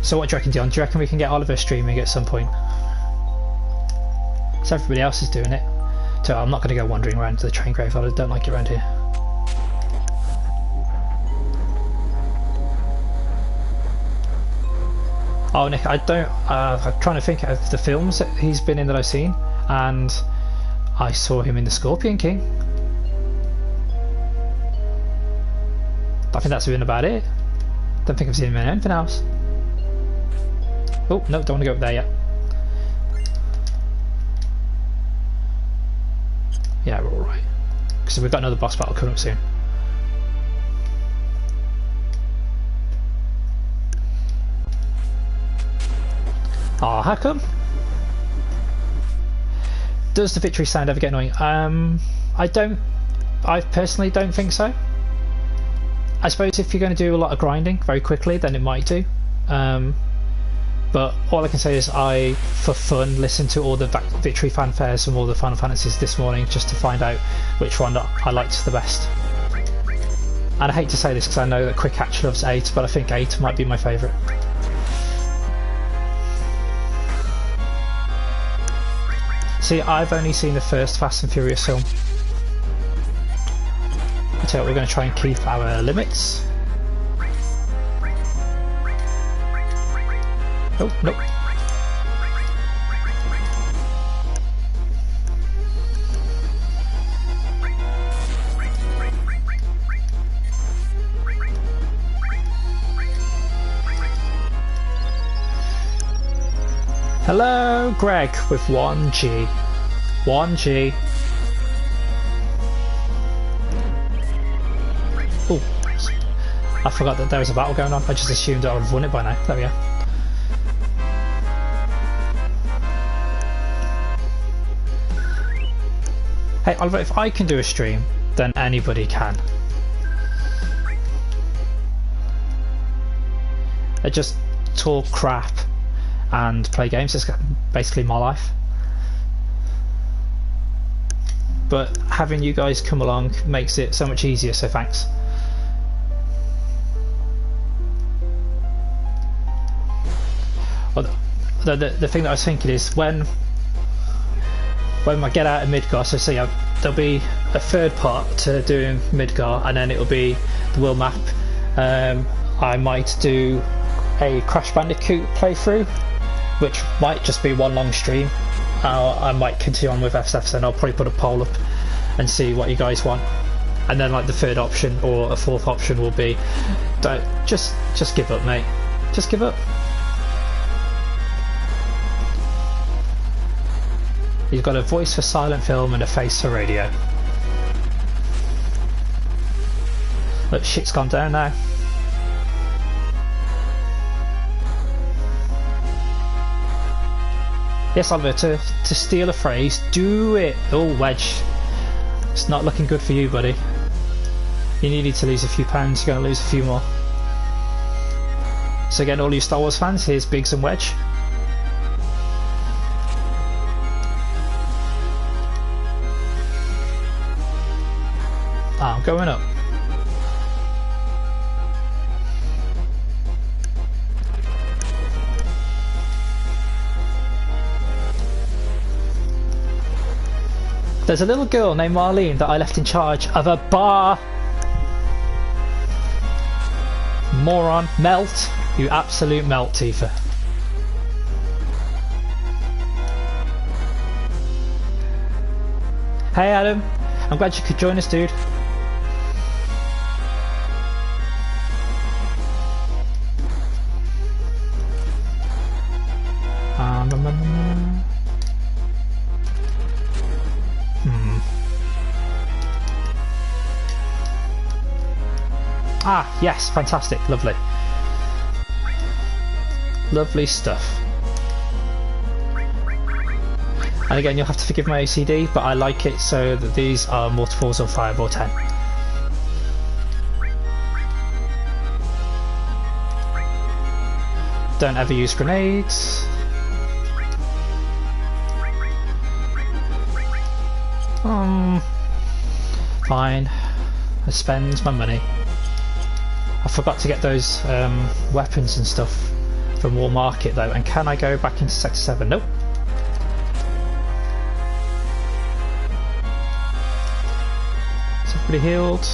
So what do you reckon, Dion? Do you reckon we can get Oliver streaming at some point? So everybody else is doing it. So I'm not going to go wandering around to the train graveyard. I don't like it around here. Oh, Nick, I don't. I'm trying to think of the films that he's been in that I've seen, and I saw him in The Scorpion King. I think that's been about it. Don't think I've seen him in anything else. Oh no, don't want to go up there yet. Yeah, we're alright. Because we've got another boss battle coming up soon. Oh, how come? Does the victory sound ever get annoying? I personally don't think so. I suppose if you're going to do a lot of grinding very quickly, then it might do. But all I can say is I, for fun, listened to all the victory fanfares from all the Final Fantasies this morning just to find out which one I liked the best. And I hate to say this because I know that Quick Hatch loves 8, but I think 8 might be my favourite. See, I've only seen the first Fast and Furious film. I tell you what, we're going to try and keep our limits. Oh, nope. Hello, Greg with 1G. 1G. Oh, I forgot that there was a battle going on. I just assumed I would have won it by now. There we go. Hey, Oliver, if I can do a stream, then anybody can. I just talk crap and play games. It's basically my life. But having you guys come along makes it so much easier, so thanks. Well, the thing that I was thinking is when I get out of Midgar, so see, there'll be a third part to doing Midgar, and then it'll be the world map. I might do a Crash Bandicoot playthrough, which might just be one long stream. I might continue on with FSFs, and I'll probably put a poll up and see what you guys want. And then like the third option or a fourth option will be, just give up, mate. Just give up. He's got a voice for silent film and a face for radio. Look, shit's gone down now. Yes, Oliver, to steal a phrase, do it! Oh, Wedge. It's not looking good for you, buddy. You need to lose a few pounds, you're going to lose a few more. So again, all you Star Wars fans, here's Biggs and Wedge. I'm going up. There's a little girl named Marlene that I left in charge of a bar. Moron. Melt. You absolute melt, Tifa. Hey Adam. I'm glad you could join us, dude. Ah, yes, fantastic, lovely. Lovely stuff. And again, you'll have to forgive my OCD, but I like it so that these are multiples of 5 or 10. Don't ever use grenades. Fine. I spend my money. I forgot to get those weapons and stuff from War Market though, and can I go back into Sector 7? Nope. Is everybody healed?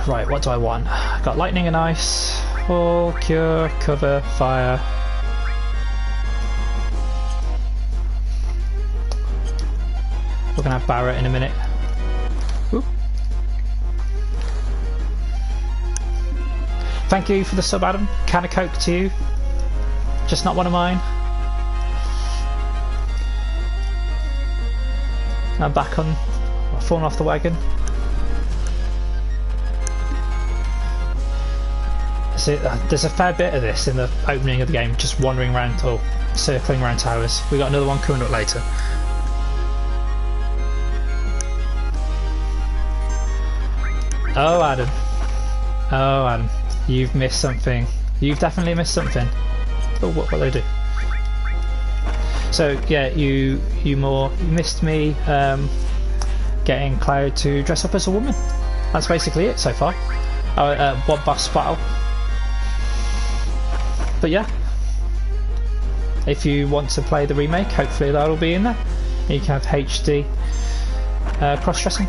Right, what do I want? Got lightning and ice, all, cure, cover, fire. We're gonna have Barrett in a minute. Ooh. Thank you for the sub, Adam. Can of Coke to you. Just not one of mine. I'm back on. I've fallen off the wagon. See, there's a fair bit of this in the opening of the game, just wandering around or circling around towers. We got another one coming up later. Oh Adam, oh Adam, you've missed something. You've definitely missed something. Oh, what they do? So yeah, you missed me getting Cloud to dress up as a woman. That's basically it so far. One boss battle. But yeah, if you want to play the remake, hopefully that'll be in there. You can have HD cross-dressing.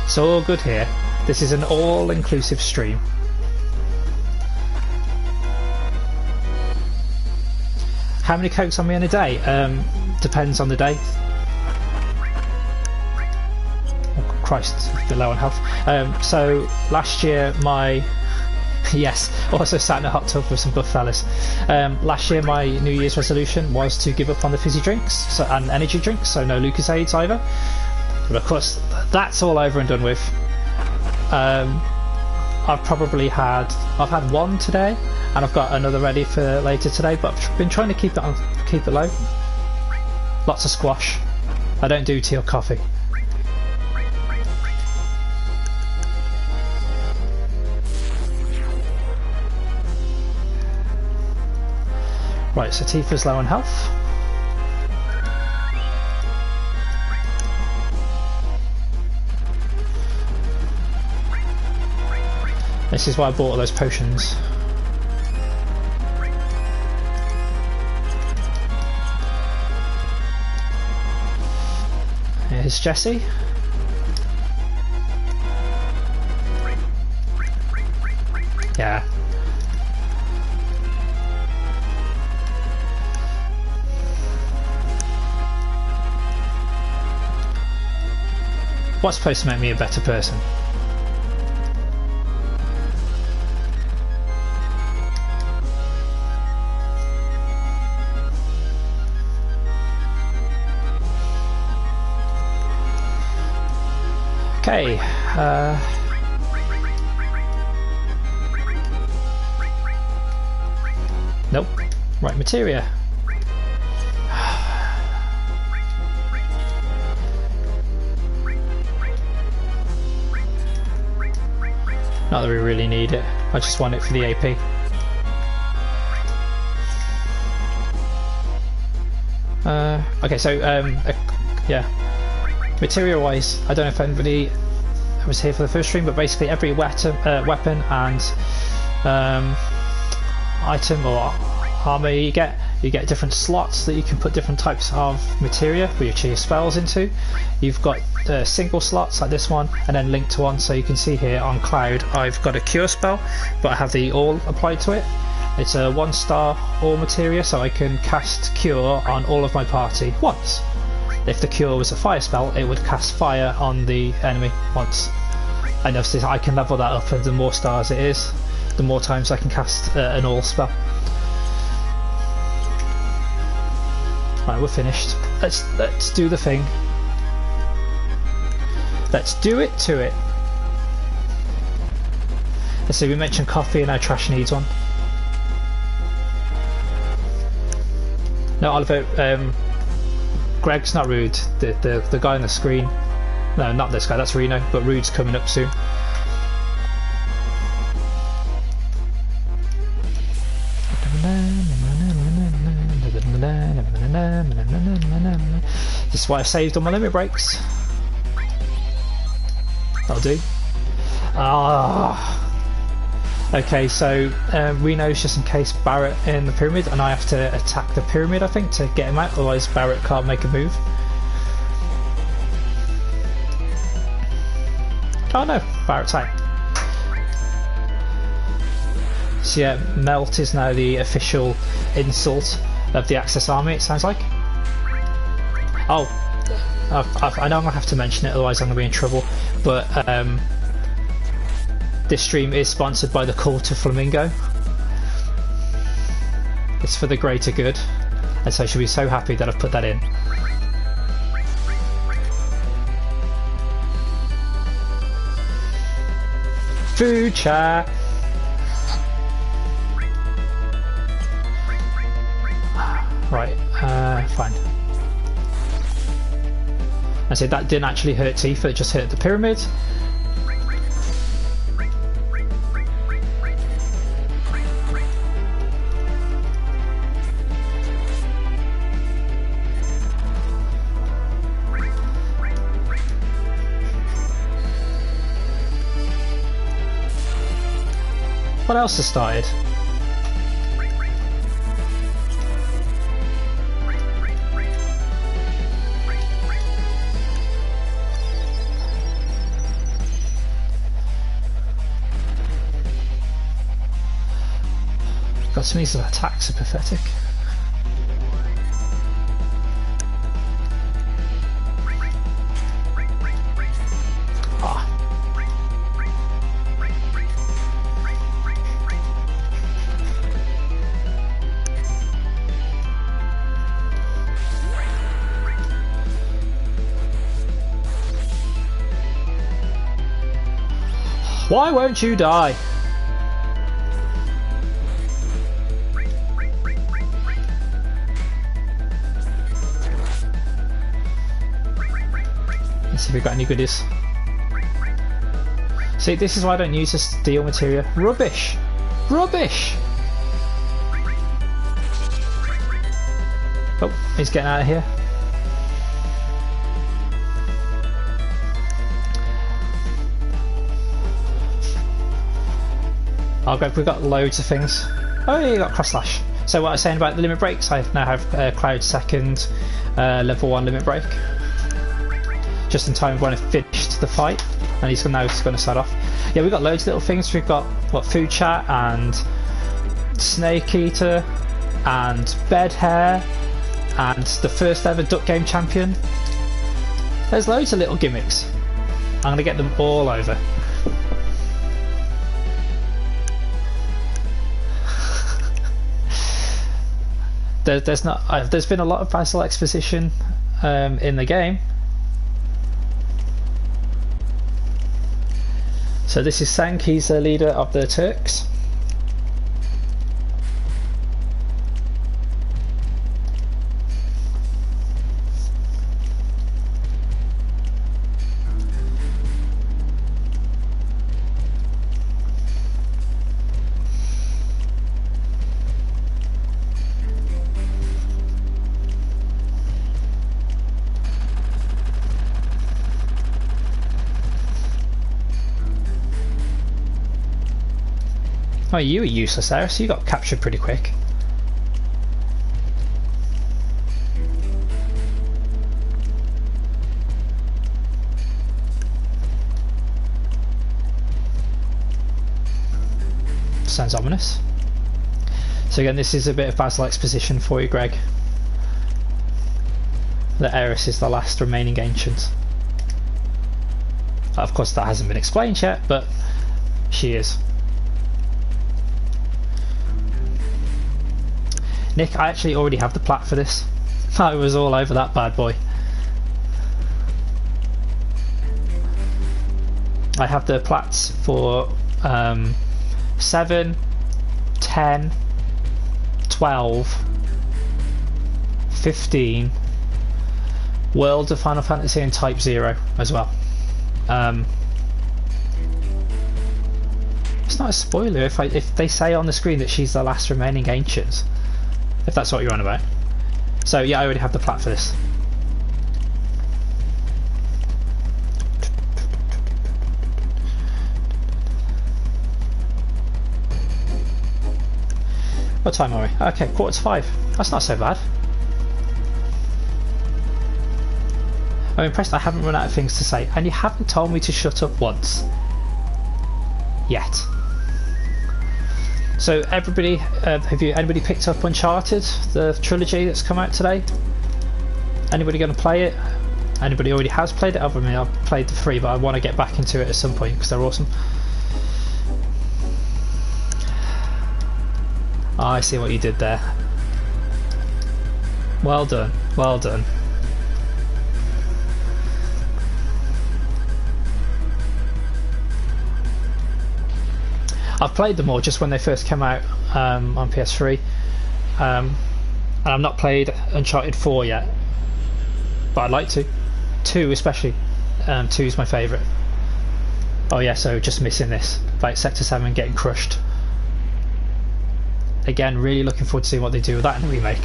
It's all good here. This is an all-inclusive stream. How many Cokes on me in a day? Depends on the day. Oh, Christ, a bit low on health. So last year my... Yes, also sat in a hot tub with some good fellas. Last year my New Year's resolution was to give up on the fizzy drinks and energy drinks, so no Lucasades either. But of course, that's all over and done with. I've had one today, and I've got another ready for later today. But I've been trying to keep it low. Lots of squash. I don't do tea or coffee. Right, so Tifa's low on health. This is why I bought all those potions. Here's Jessie. Yeah. What's supposed to make me a better person? Okay, nope, right materia. Not that we really need it, I just want it for the AP. Okay, so yeah. Material wise, I don't know if anybody was here for the first stream, but basically every weapon and item or armor you get different slots that you can put different types of materia which your spells into. You've got single slots like this one and then linked to one, so you can see here on Cloud I've got a cure spell, but I have the all applied to it. It's a 1-star all materia, so I can cast cure on all of my party once. If the cure was a fire spell, it would cast fire on the enemy once. And obviously I can level that up, and the more stars it is, the more times I can cast an all spell. Right, we're finished. Let's do the thing. Let's do it to it. Let's see, we mentioned coffee and our trash needs one. No, Oliver, Greg's not rude. The guy on the screen. No, not this guy. That's Reno. But Rude's coming up soon. This is why I saved on my limit breaks. That'll do. Ah. Okay, so Reno's just in case Barrett in the pyramid, and I have to attack the pyramid, I think, to get him out, otherwise Barrett can't make a move. Oh no, Barrett's out. So yeah, Melt is now the official insult of the Axis army, it sounds like. Oh, I know I'm going to have to mention it, otherwise I'm going to be in trouble, but this stream is sponsored by the Cult of Flamingo. It's for the greater good, and so I should be so happy that I've put that in. Food chat! Right, fine. I said that didn't actually hurt Tifa, it just hurt the pyramid. What else has started? God, some of these attacks are pathetic. Why won't you die? Let's see if we've got any goodies. See, this is why I don't use the steel material. Rubbish! Rubbish! Oh, he's getting out of here. Oh, we've got loads of things. Oh, yeah, you got cross slash. So what I was saying about the limit breaks, I now have Cloud second, level 1 limit break. Just in time when I finished the fight, and he's now going to start off. Yeah, we've got loads of little things. We've got what, food chat and snake eater and bed hair and the first ever duck game champion. There's loads of little gimmicks. I'm going to get them all over. There's been a lot of Basil exposition in the game. So this is Sank, he's the leader of the Turks. Oh, you were useless there, so you got captured pretty quick. Sounds ominous. So again, this is a bit of Basil exposition for you, Greg. That Eris is the last remaining ancient. Of course, that hasn't been explained yet, but she is. Nick, I actually already have the plat for this. I was all over that bad boy. I have the plats for 7, 10, 12, 15, World of Final Fantasy and Type 0 as well. It's not a spoiler if they say on the screen that she's the last remaining ancient. If that's what you're on about. So yeah, I already have the plat for this. What time are we? Okay, 4:45. That's not so bad. I'm impressed I haven't run out of things to say, and you haven't told me to shut up once. Yet. So everybody, anybody picked up Uncharted, the trilogy that's come out today? Anybody going to play it? Anybody already has played it? Other than me, I've played the 3, but I want to get back into it at some point because they're awesome. Oh, I see what you did there. Well done, well done. I've played them all just when they first came out on PS3, and I've not played Uncharted 4 yet, but I'd like to. 2 especially. 2 is my favourite. Oh yeah, so just missing this, like Sector 7 getting crushed. Again, really looking forward to seeing what they do with that in the remake.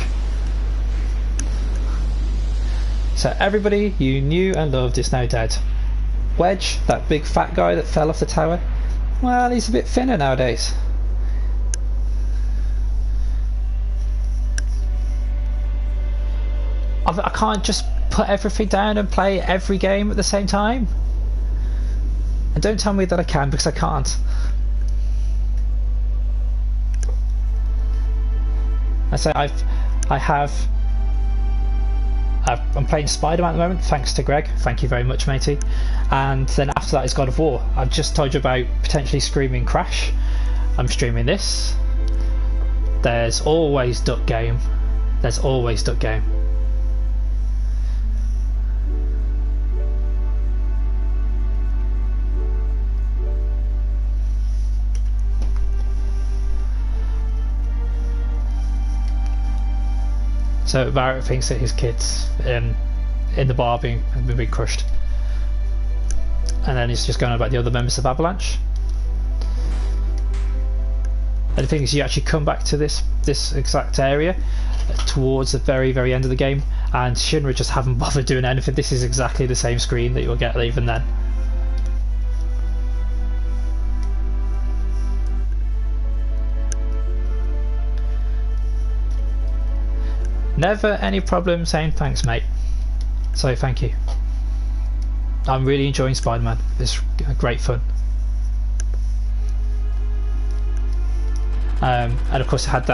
So everybody you knew and loved is now dead. Wedge, that big fat guy that fell off the tower, well, he's a bit thinner nowadays. I can't just put everything down and play every game at the same time. And don't tell me that I can, because I can't. I say I'm playing Spider-Man at the moment, thanks to Greg. Thank you very much, matey. And then after that is God of War. I've just told you about potentially streaming Crash. I'm streaming this. There's always Duck Game. There's always Duck Game. So Barrett thinks that his kids in the bar have been crushed, and then he's just going on about the other members of Avalanche. And the thing is, you actually come back to this exact area towards the very end of the game, and Shinra just haven't bothered doing anything. This is exactly the same screen that you'll get even then. Never any problem saying thanks, mate. So thank you. I'm really enjoying Spider-Man. It's great fun. And of course I had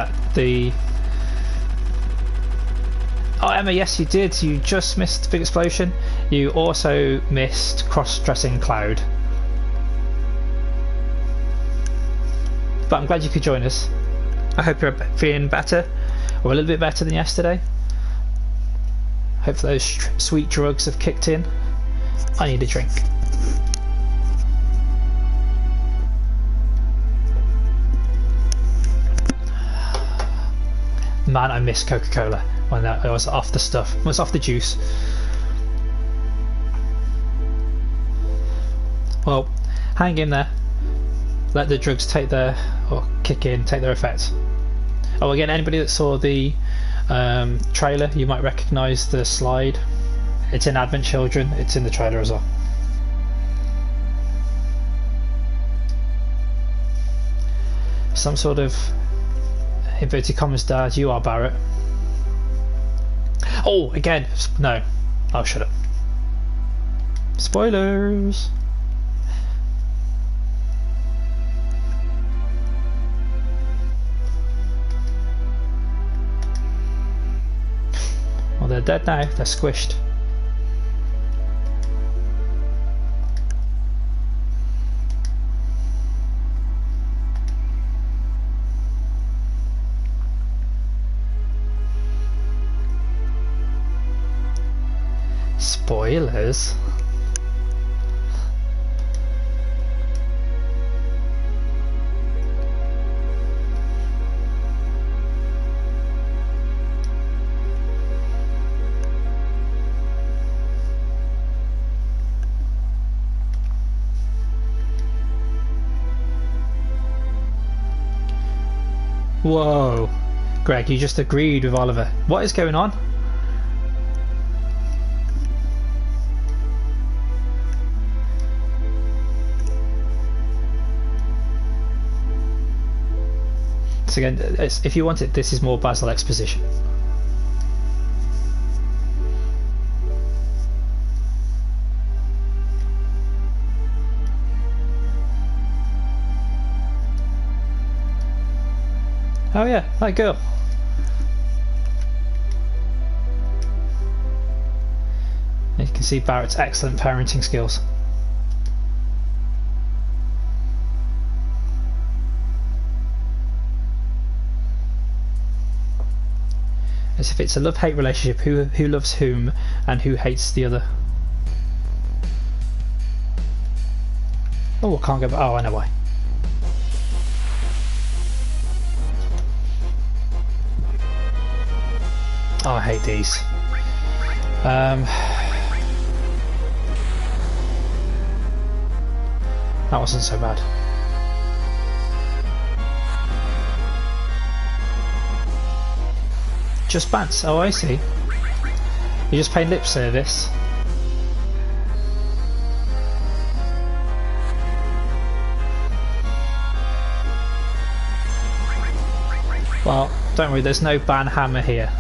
Oh, Emma, yes you did. You just missed Big Explosion. You also missed Cross-Dressing Cloud. But I'm glad you could join us. I hope you're feeling better. Or a little bit better than yesterday. Hope those sweet drugs have kicked in. I need a drink. Man, I miss Coca-Cola when I was off the stuff. I was off the juice. Well, hang in there. Let the drugs take their take their effect. Oh, again, anybody that saw the trailer, you might recognise the slide. It's in Advent Children, it's in the trailer as well. Some sort of inverted commas dad, you are Barrett. Oh, again, no. Oh, shut up. Spoilers! Well, they're dead now, they're squished. Spoilers? Whoa, Greg, you just agreed with Oliver. What is going on? So again, if you want it, this is more Basil exposition. Oh yeah, that girl. You can see Barrett's excellent parenting skills. As if it's a love-hate relationship, who loves whom and who hates the other. Oh, I can't go back. Oh, I know why. Oh, I hate these. That wasn't so bad. Just bants. Oh, I see. You're just paying lip service. Well, don't worry, there's no ban hammer here.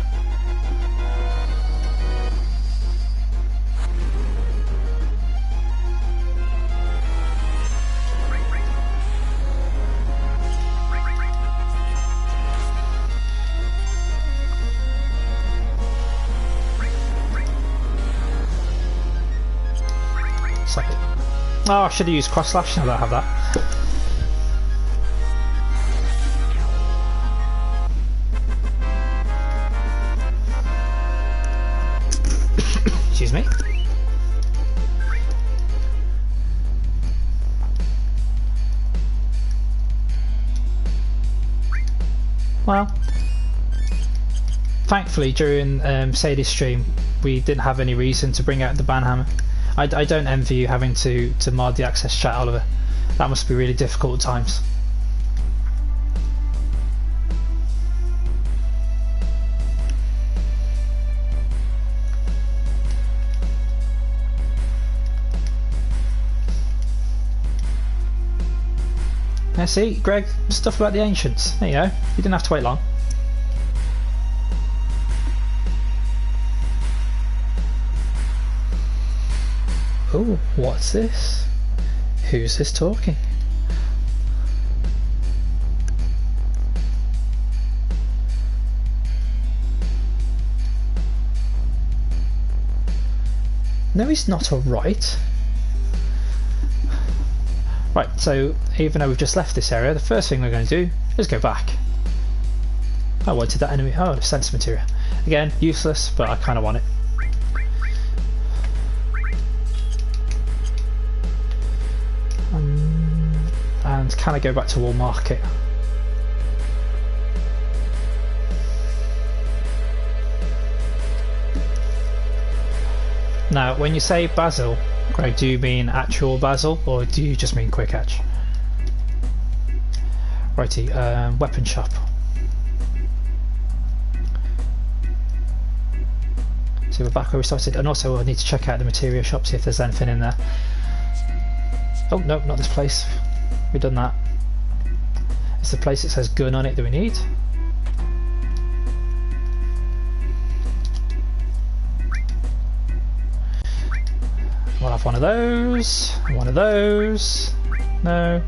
like it. Oh, I should have used cross slash now that I have that. Excuse me. Well, thankfully during Sadie's stream we didn't have any reason to bring out the banhammer. I don't envy you having to mod the access chat, Oliver. That must be really difficult at times. Yeah, see, Greg, stuff about the ancients. There you go. You didn't have to wait long. Oh, what's this? Who's this talking? No, he's not alright. Right, so even though we've just left this area, the first thing we're going to do is go back. I wanted that enemy. Oh, sense material. Again, useless, but I kind of want it. And can I go back to Wall Market? Now, when you say basil, Greg, do you mean actual basil or do you just mean quick hatch? Righty, weapon shop. So we're back where we started, and also I need to check out the material shop, see if there's anything in there. Oh no, not this place. We've done that. It's the place that says gun on it that we need. We'll have one of those, one of those, no,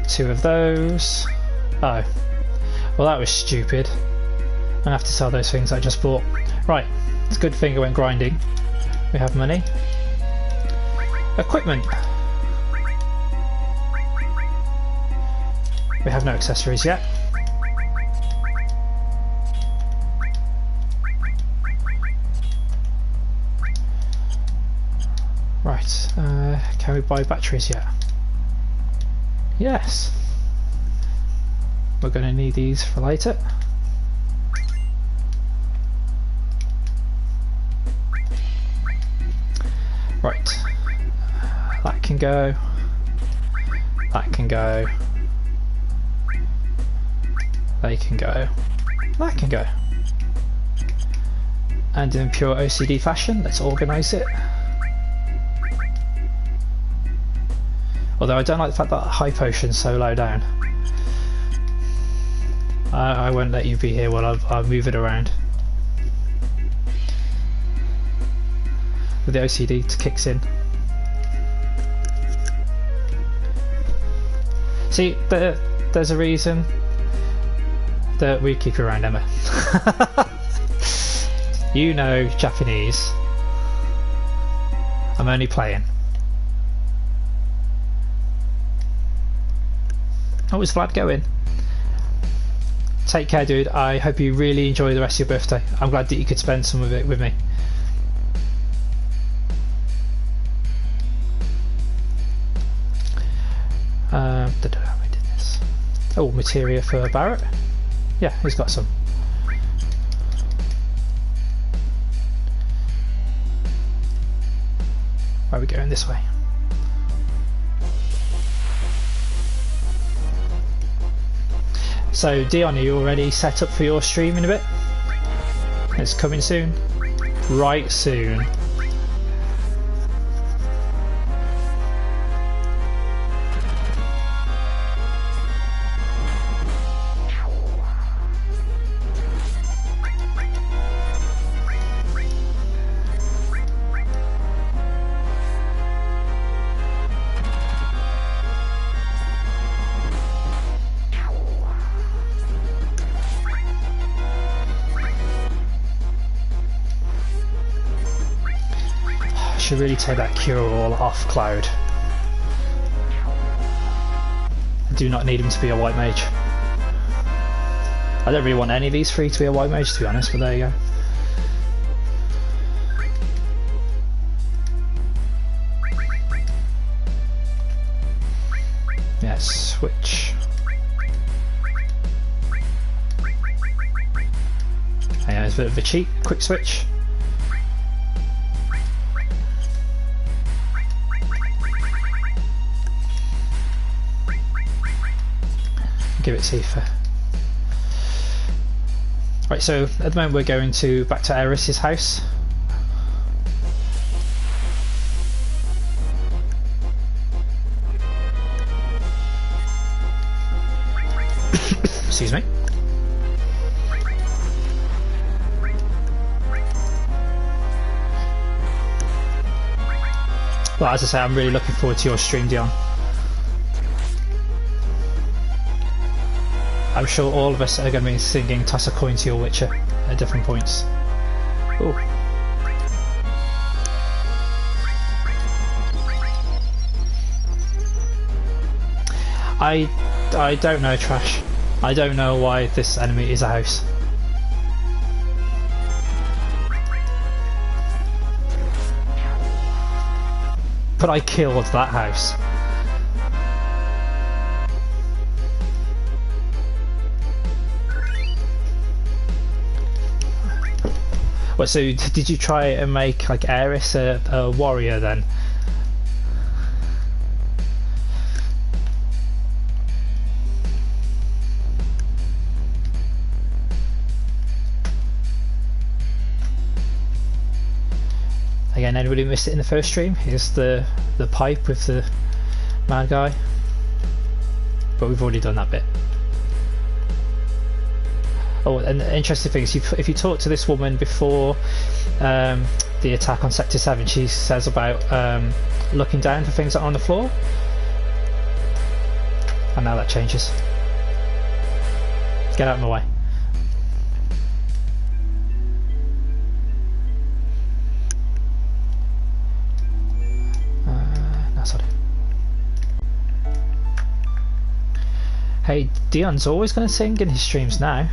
two of those. Oh, well that was stupid. I'm gonna have to sell those things I just bought. Right, it's a good thing I went grinding. We have money. Equipment. We have no accessories yet. Right, can we buy batteries yet? Yes. We're going to need these for later. Right, that can go. That can go. They can go. That can go. And in pure OCD fashion, let's organise it. Although I don't like the fact that high potion's so low down. I won't let you be here while I'll move it around. With the OCD it kicks in. See, there's a reason that we keep you around, Emma. You know Japanese. I'm only playing. Oh, is Vlad going? Take care, dude. I hope you really enjoy the rest of your birthday. I'm glad that you could spend some of it with me. We did this. Oh, materia for Barrett. Yeah, he's got some. Where are we going? This way. So Dion, are you already set up for your stream in a bit? It's coming soon. Right soon. should really take that cure all off Cloud. I do not need him to be a white mage. I don't really want any of these three to be a white mage, to be honest, but there you go. Yeah, switch. Hang on, it's a bit of a cheat. Quick switch. Give it Tifa. Right, so at the moment we're going back to Eris's house. Excuse me. Well, as I say, I'm really looking forward to your stream, Dion. I'm sure all of us are going to be singing Toss a Coin to Your Witcher at different points. Ooh. I don't know, Trash. I don't know why this enemy is a house. But I killed that house. What, so did you try and make like Eris a warrior then? Again, anybody missed it in the first stream? Here's the pipe with the mad guy. But we've already done that bit. Oh, and the interesting thing is, if you talk to this woman before the attack on Sector 7, she says about looking down for things that are on the floor. And now that changes. Get out of my way. No, sorry. Hey, Dion's always going to sing in his streams now.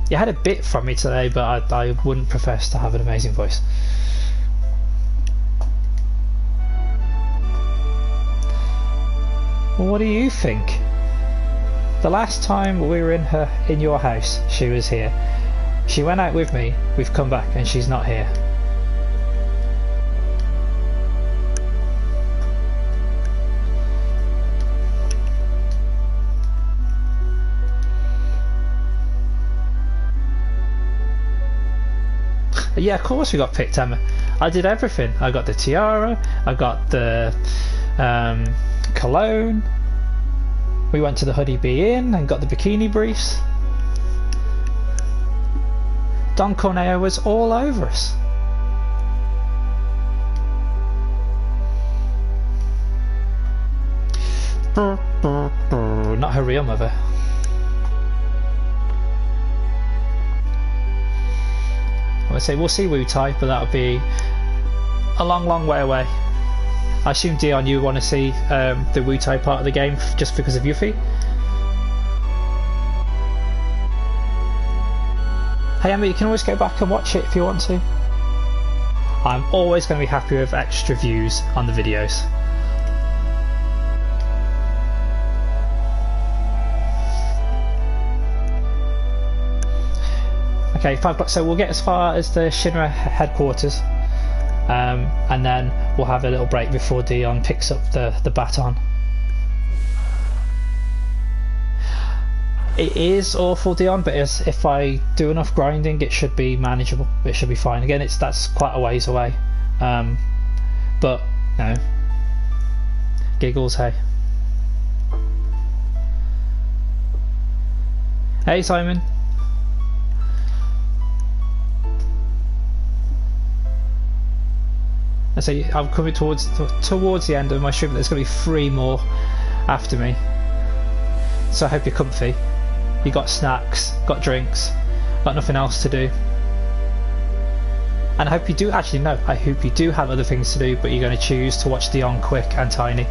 You had a bit from me today, but I wouldn't profess to have an amazing voice. Well, what do you think? The last time we were in your house, she was here. She went out with me, we've come back, and she's not here. Yeah, of course we got picked, Emma. I did everything. I got the tiara, I got the cologne, we went to the Hoodie Bee Inn and got the bikini briefs. Don Corneo was all over us. Not her real mother. I would say we'll see Wu Tai, but that'll be a long way away. I assume, Dion, you want to see the Wu Tai part of the game just because of Yuffie? Hey Emma, you can always go back and watch it if you want to. I'm always going to be happy with extra views on the videos. Okay, 5 o'clock, so we'll get as far as the Shinra headquarters, and then we'll have a little break before Dion picks up the baton. It is awful, Dion, but if I do enough grinding, it should be manageable. It should be fine. Again, that's quite a ways away, but you know, giggles, hey. Hey, Simon. I say I'm coming towards the end of my stream. There's going to be 3 more after me, so I hope you're comfy. You got snacks, got drinks, got nothing else to do. And I hope you do actually no. I hope you do have other things to do, but you're going to choose to watch Dion, Quick, and Tiny.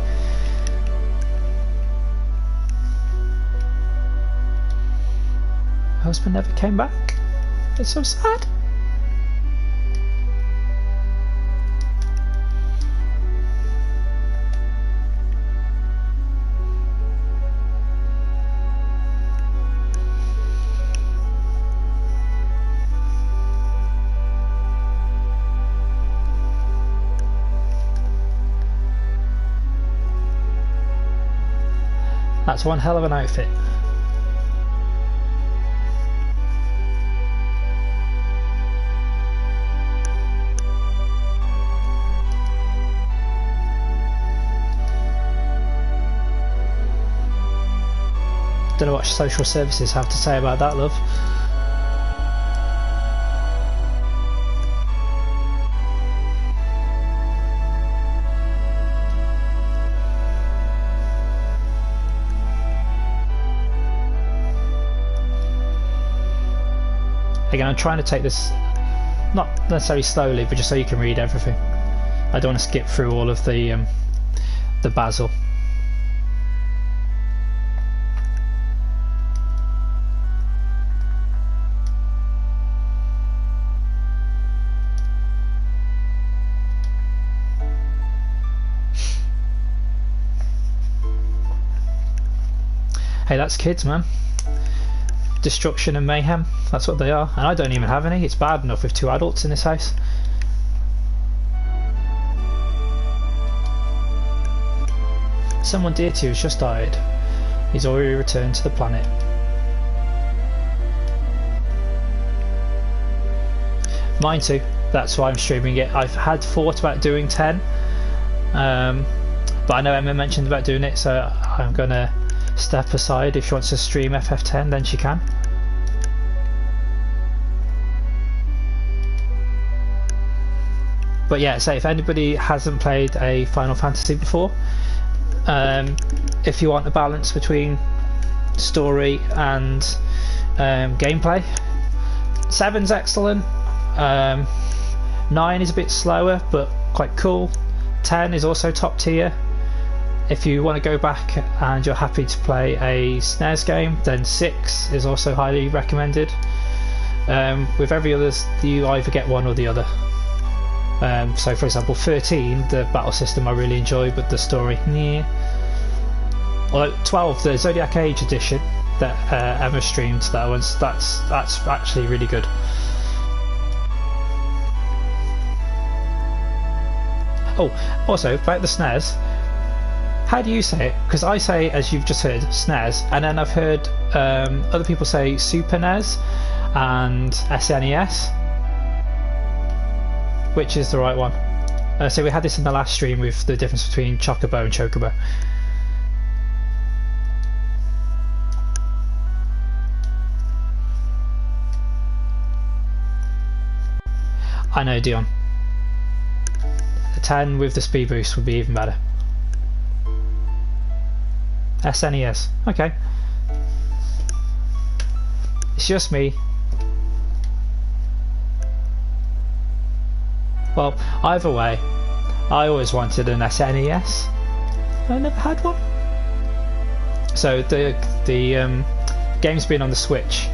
Husband never came back. It's so sad. That's one hell of an outfit. Don't know what social services have to say about that, love. Again, I'm trying to take this not necessarily slowly, but just so you can read everything. I don't want to skip through all of the basil. Hey, that's kids, man. Destruction and mayhem, that's what they are. And I don't even have any. It's bad enough with 2 adults in this house. Someone dear to you has just died. He's already returned to the planet. Mine too. That's why I'm streaming it. I've had thought about doing 10, but I know Emma mentioned about doing it, so I'm gonna step aside. If she wants to stream FF10, then she can. But yeah, so if anybody hasn't played a Final Fantasy before, if you want a balance between story and gameplay, 7's excellent. 9 is a bit slower but quite cool. 10 is also top tier. If you want to go back and you're happy to play a SNES game, then 6 is also highly recommended. With every other, you either get one or the other. So for example 13, the battle system I really enjoy, but the story, yeah. Although 12, the Zodiac Age edition that Emma streamed, that's actually really good. Oh, also about the SNES, how do you say it? Because I say, as you've just heard, SNES, and then I've heard other people say Super NES and SNES. Which is the right one? So we had this in the last stream with the difference between Chocobo and Chocobo. I know, Dion. A 10 with the speed boost would be even better. SNES. Okay. It's just me. Well, either way, I always wanted an SNES. I never had one. So the games being on the Switch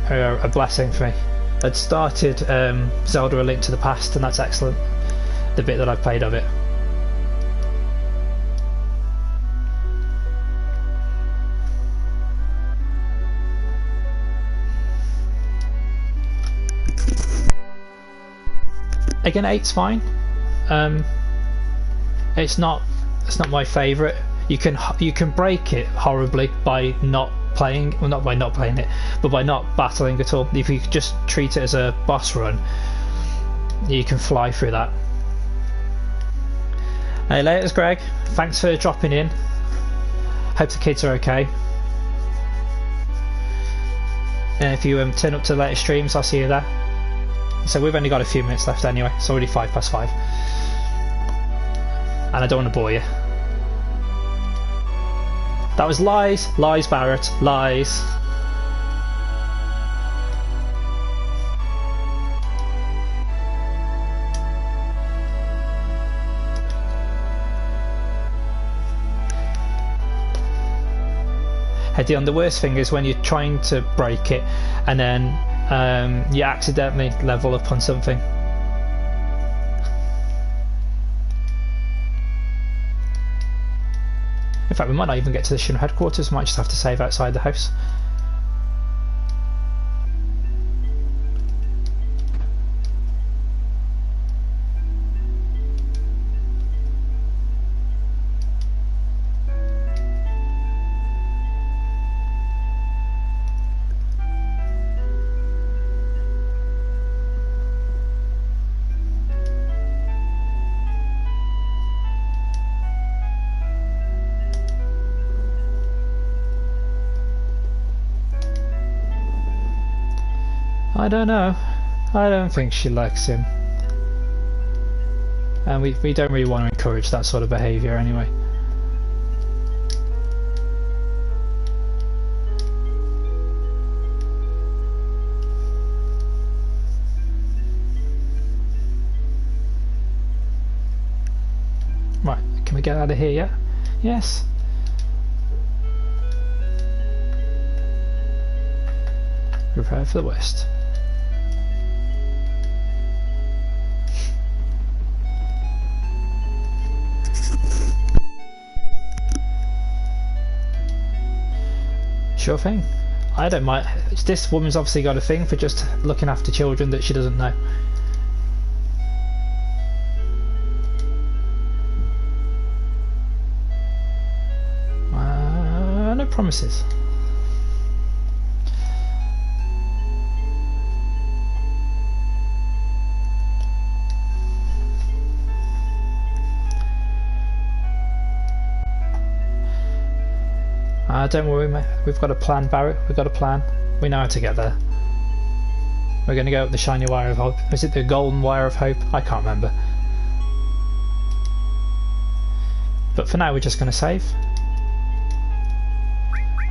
are a blessing for me. I'd started Zelda: A Link to the Past, and that's excellent. The bit that I played of it. Again, 8's fine. It's not my favourite. You can break it horribly by not playing, well, not by not playing it, but by not battling at all. If you just treat it as a boss run, you can fly through that. Hey, laters, Greg. Thanks for dropping in. Hope the kids are okay. And if you turn up to the later streams, I'll see you there. So we've only got a few minutes left anyway. It's already 5:05, and I don't want to bore you. That was lies, lies, Barrett, lies. Dion, the worst thing is when you're trying to break it and then you accidentally level up on something. In fact, we might not even get to the Shinra headquarters, we might just have to save outside the house. I don't know. I don't think she likes him. And we don't really want to encourage that sort of behaviour anyway. Right, can we get out of here yet? Yes. Prepare for the west. Sure thing. I don't mind. This woman's obviously got a thing for just looking after children that she doesn't know. No promises. Don't worry, mate. We've got a plan, Barrett. We've got a plan. We know how to get there. We're going to go up the shiny wire of hope. Is it the golden wire of hope? I can't remember. But for now, we're just going to save.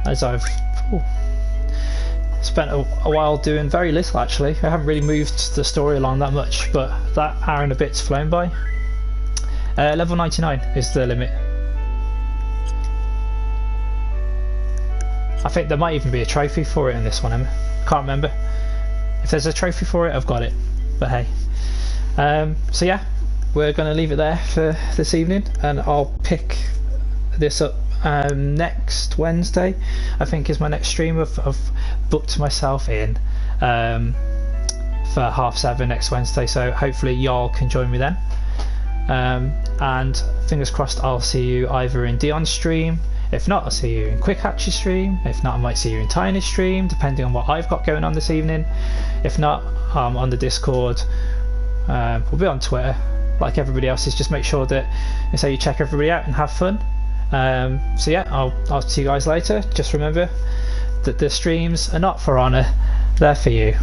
As I've spent a while doing very little, actually. I haven't really moved the story along that much, but that hour and a bit's flown by. Level 99 is the limit. I think there might even be a trophy for it in this one, Emma. Can't remember. If there's a trophy for it, I've got it. But hey. So yeah, we're going to leave it there for this evening, and I'll pick this up next Wednesday. I think is my next stream. I've booked myself in for 7:30 next Wednesday, so hopefully y'all can join me then. And fingers crossed I'll see you either in Dion's stream. If not, I'll see you in Quick Hatch's stream. If not, I might see you in Tiny's stream, depending on what I've got going on this evening. If not, on the Discord. We'll be on Twitter, like everybody else. Is just make sure that you check everybody out and have fun. So yeah, I'll see you guys later. Just remember that the streams are not for honour, they're for you.